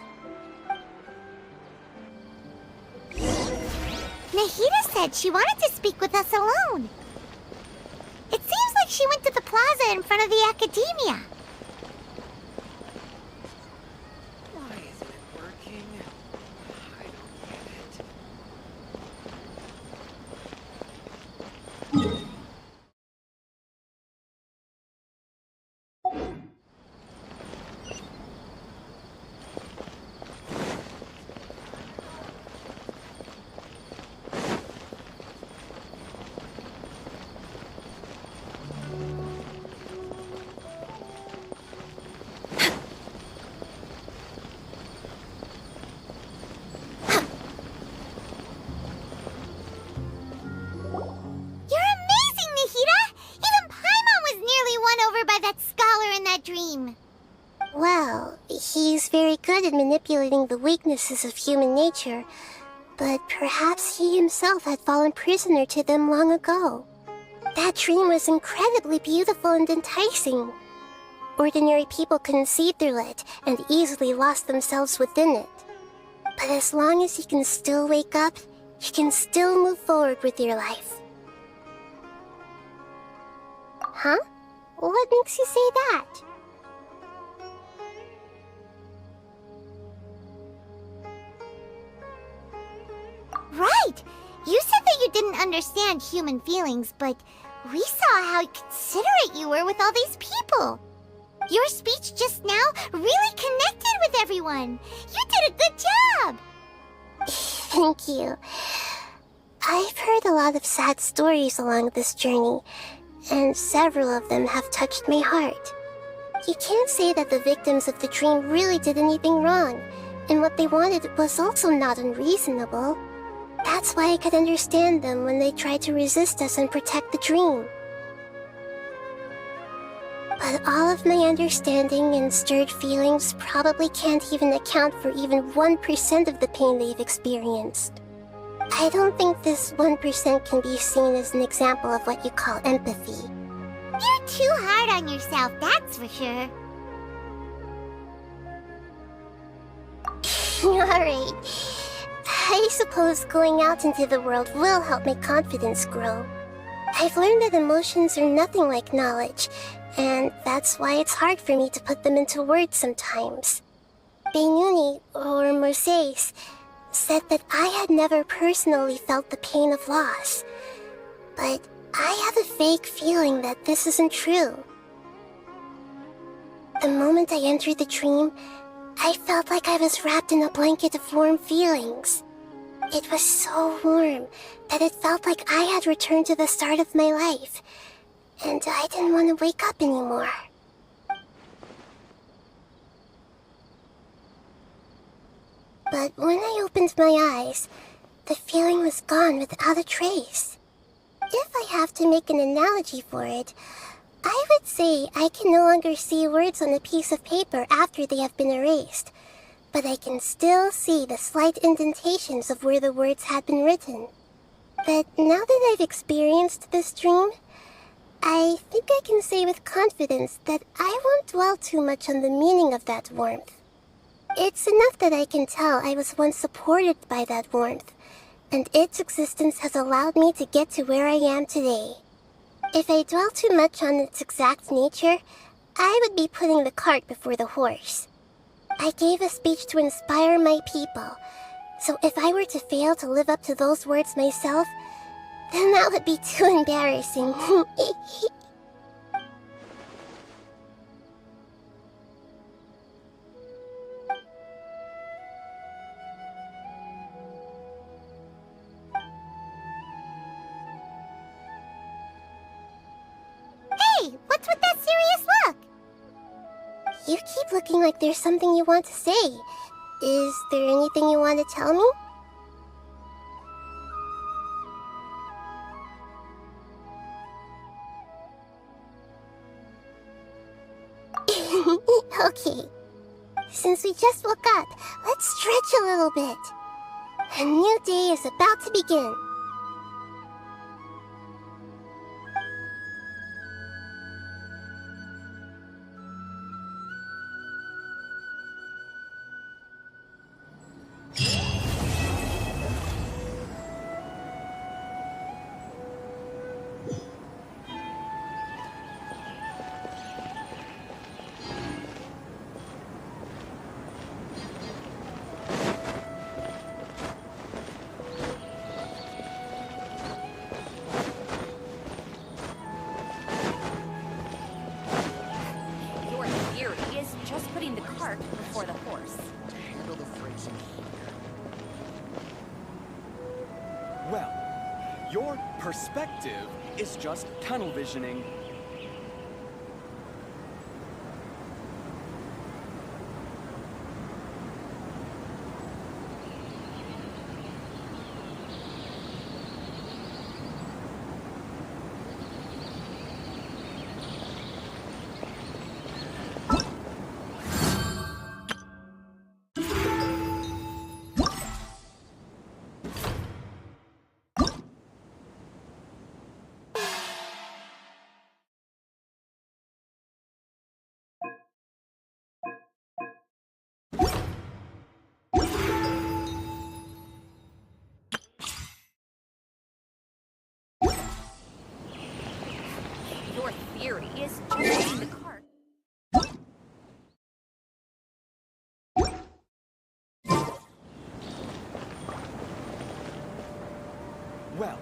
Nahida said she wanted to speak with us alone. It seems like she went to the plaza in front of the academia. Why isn't it working? He's very good at manipulating the weaknesses of human nature, but perhaps he himself had fallen prisoner to them long ago. That dream was incredibly beautiful and enticing. Ordinary people couldn't see through it and easily lost themselves within it. But as long as you can still wake up, you can still move forward with your life. Huh? What makes you say that? Right! You said that you didn't understand human feelings, but we saw how considerate you were with all these people. Your speech just now really connected with everyone. You did a good job! Thank you. I've heard a lot of sad stories along this journey, and several of them have touched my heart. You can't say that the victims of the dream really did anything wrong, and what they wanted was also not unreasonable. That's why I could understand them when they tried to resist us and protect the dream. But all of my understanding and stirred feelings probably can't even account for even 1% of the pain they've experienced. I don't think this 1% can be seen as an example of what you call empathy. You're too hard on yourself, that's for sure. Alright. I suppose going out into the world will help my confidence grow. I've learned that emotions are nothing like knowledge, and that's why it's hard for me to put them into words sometimes. Beinuni, or Mercedes, said that I had never personally felt the pain of loss, but I have a vague feeling that this isn't true. The moment I entered the dream, I felt like I was wrapped in a blanket of warm feelings. It was so warm that it felt like I had returned to the start of my life, and I didn't want to wake up anymore. But when I opened my eyes, the feeling was gone without a trace. If I have to make an analogy for it, I would say I can no longer see words on a piece of paper after they have been erased, but I can still see the slight indentations of where the words had been written. But now that I've experienced this dream, I think I can say with confidence that I won't dwell too much on the meaning of that warmth. It's enough that I can tell I was once supported by that warmth, and its existence has allowed me to get to where I am today. If I dwell too much on its exact nature, I would be putting the cart before the horse. I gave a speech to inspire my people, so if I were to fail to live up to those words myself, then that would be too embarrassing. Hey, what's with that serious look? You keep looking like there's something you want to say. Is there anything you want to tell me? Okay. Since we just woke up, let's stretch a little bit. A new day is about to begin. Your theory is just putting the cart before the horse. Handle the phrasing here. Well, your perspective is just tunnel visioning. Your theory is just the cart. Well,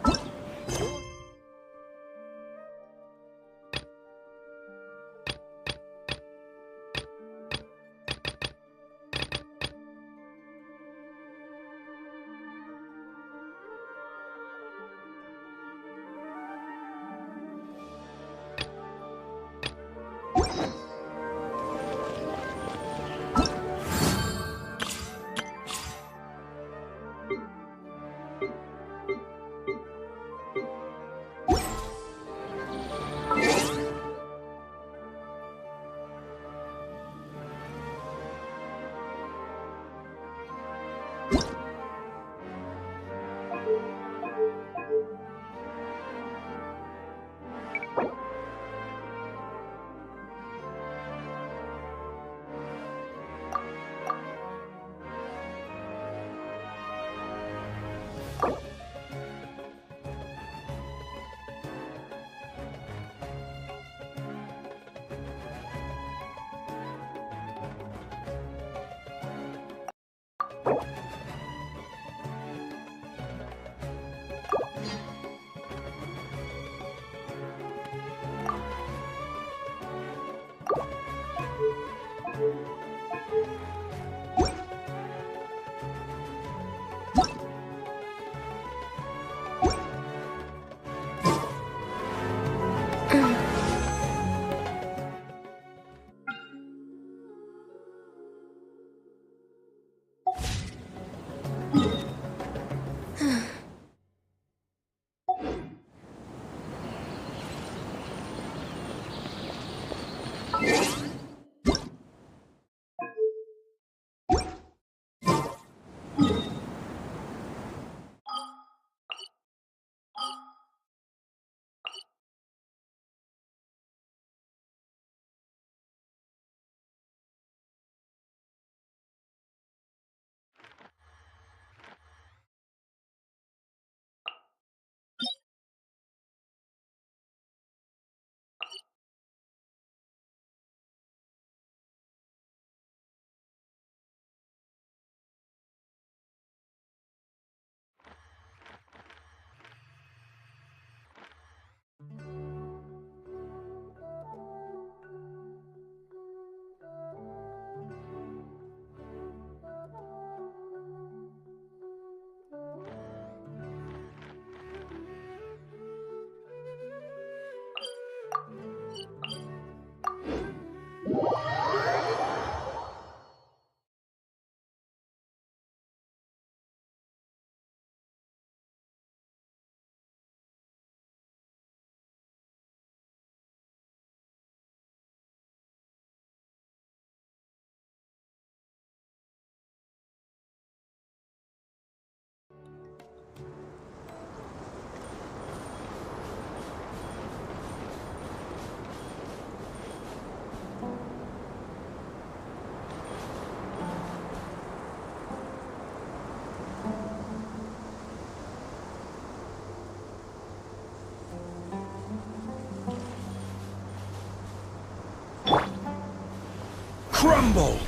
crumble!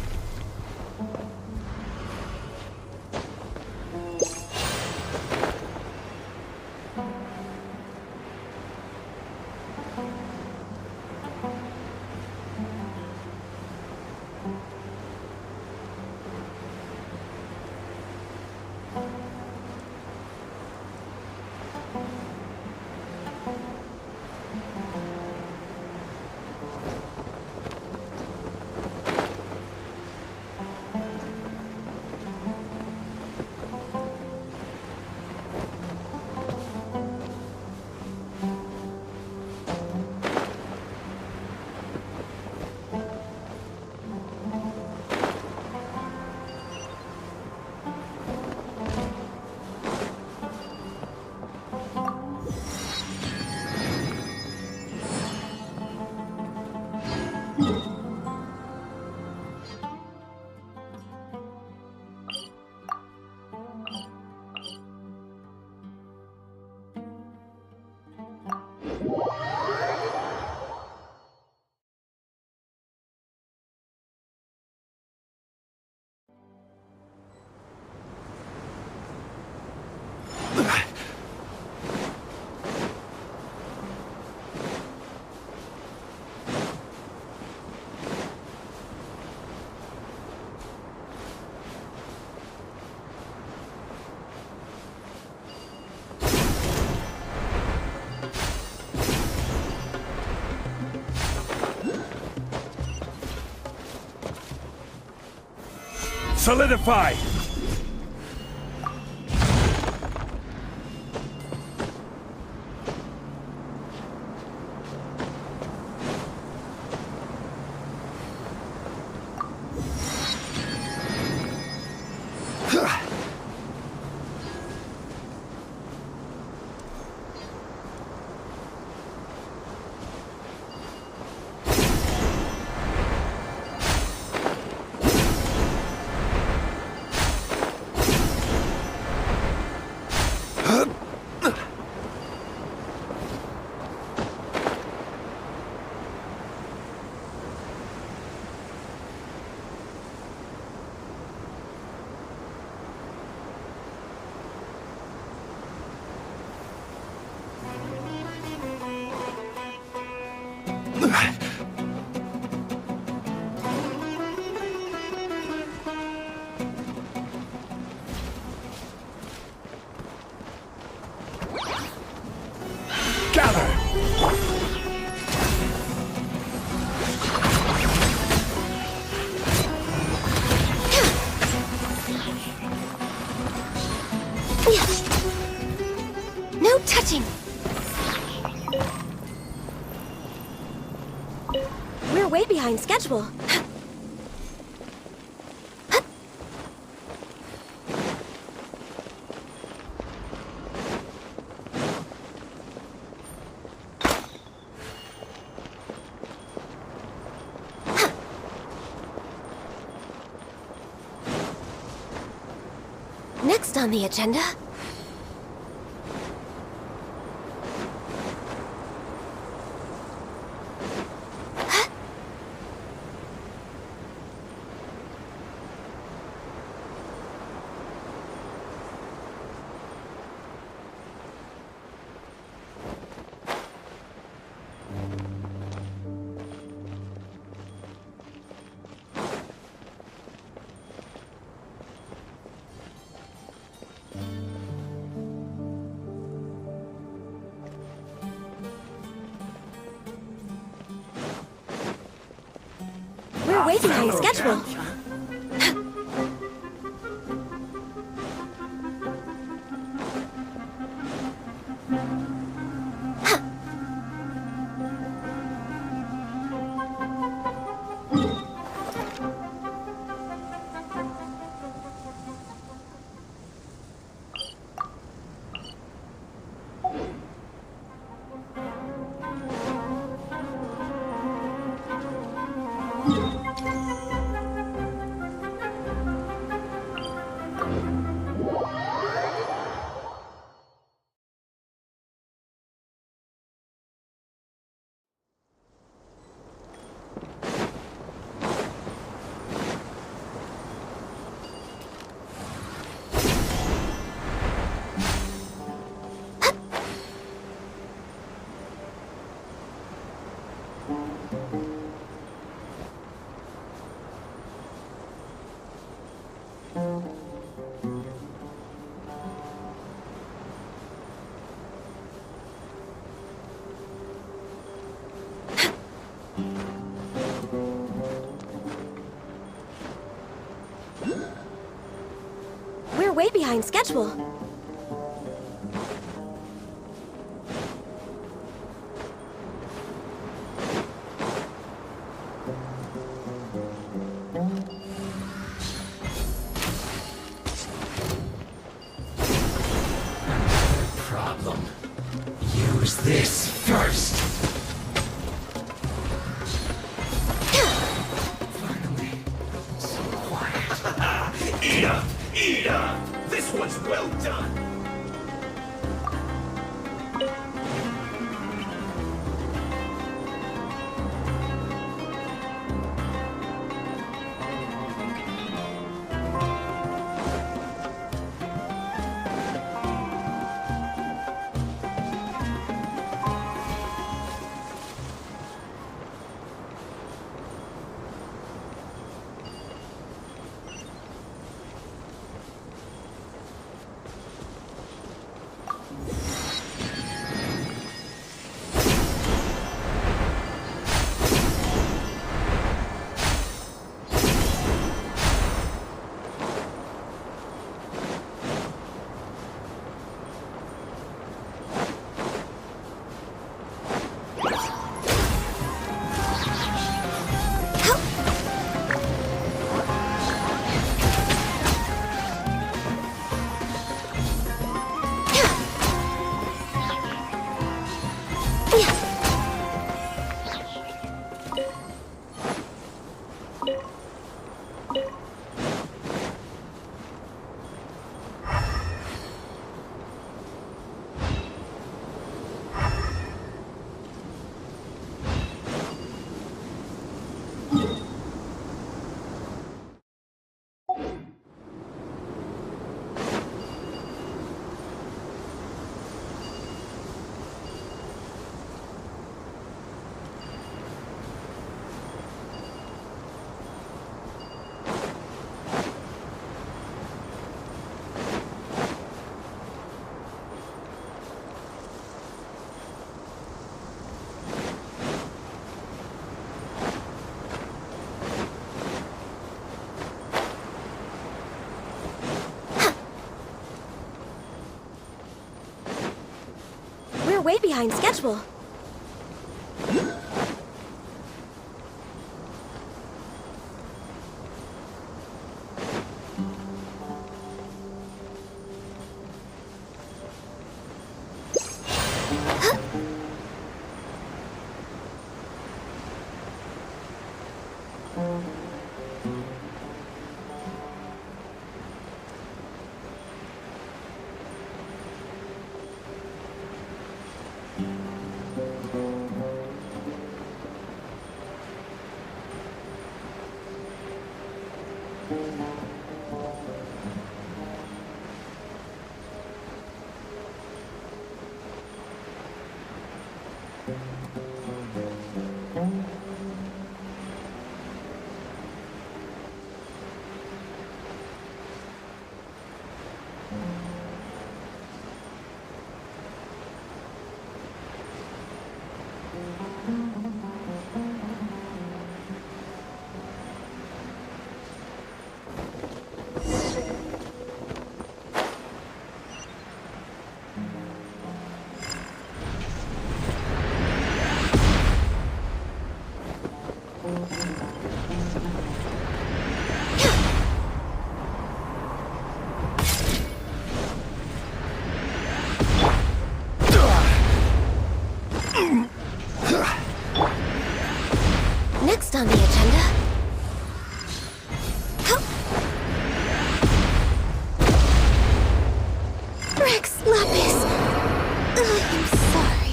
Solidify! No touching! We're way behind schedule. Next on the agenda... We're way behind schedule. We're way behind schedule. Problem. Use this first. Finally, so quiet. Eat up! Eat up! This one's well done! way behind schedule. Next on the agenda... Rex Lapis! I'm sorry.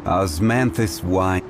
Osmanthus wine.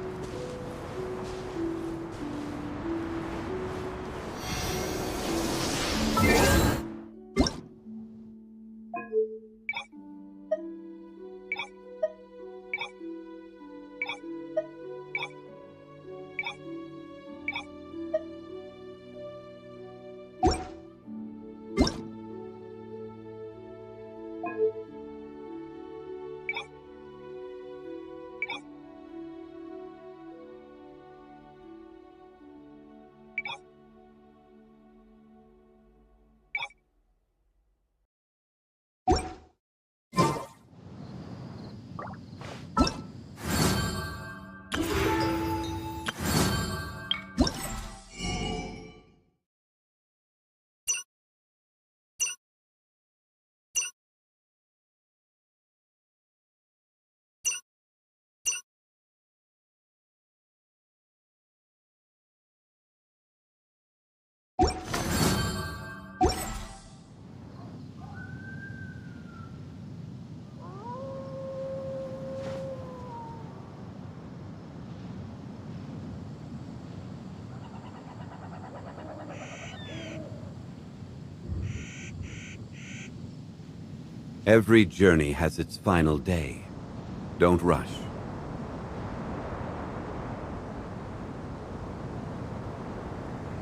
Every journey has its final day. Don't rush.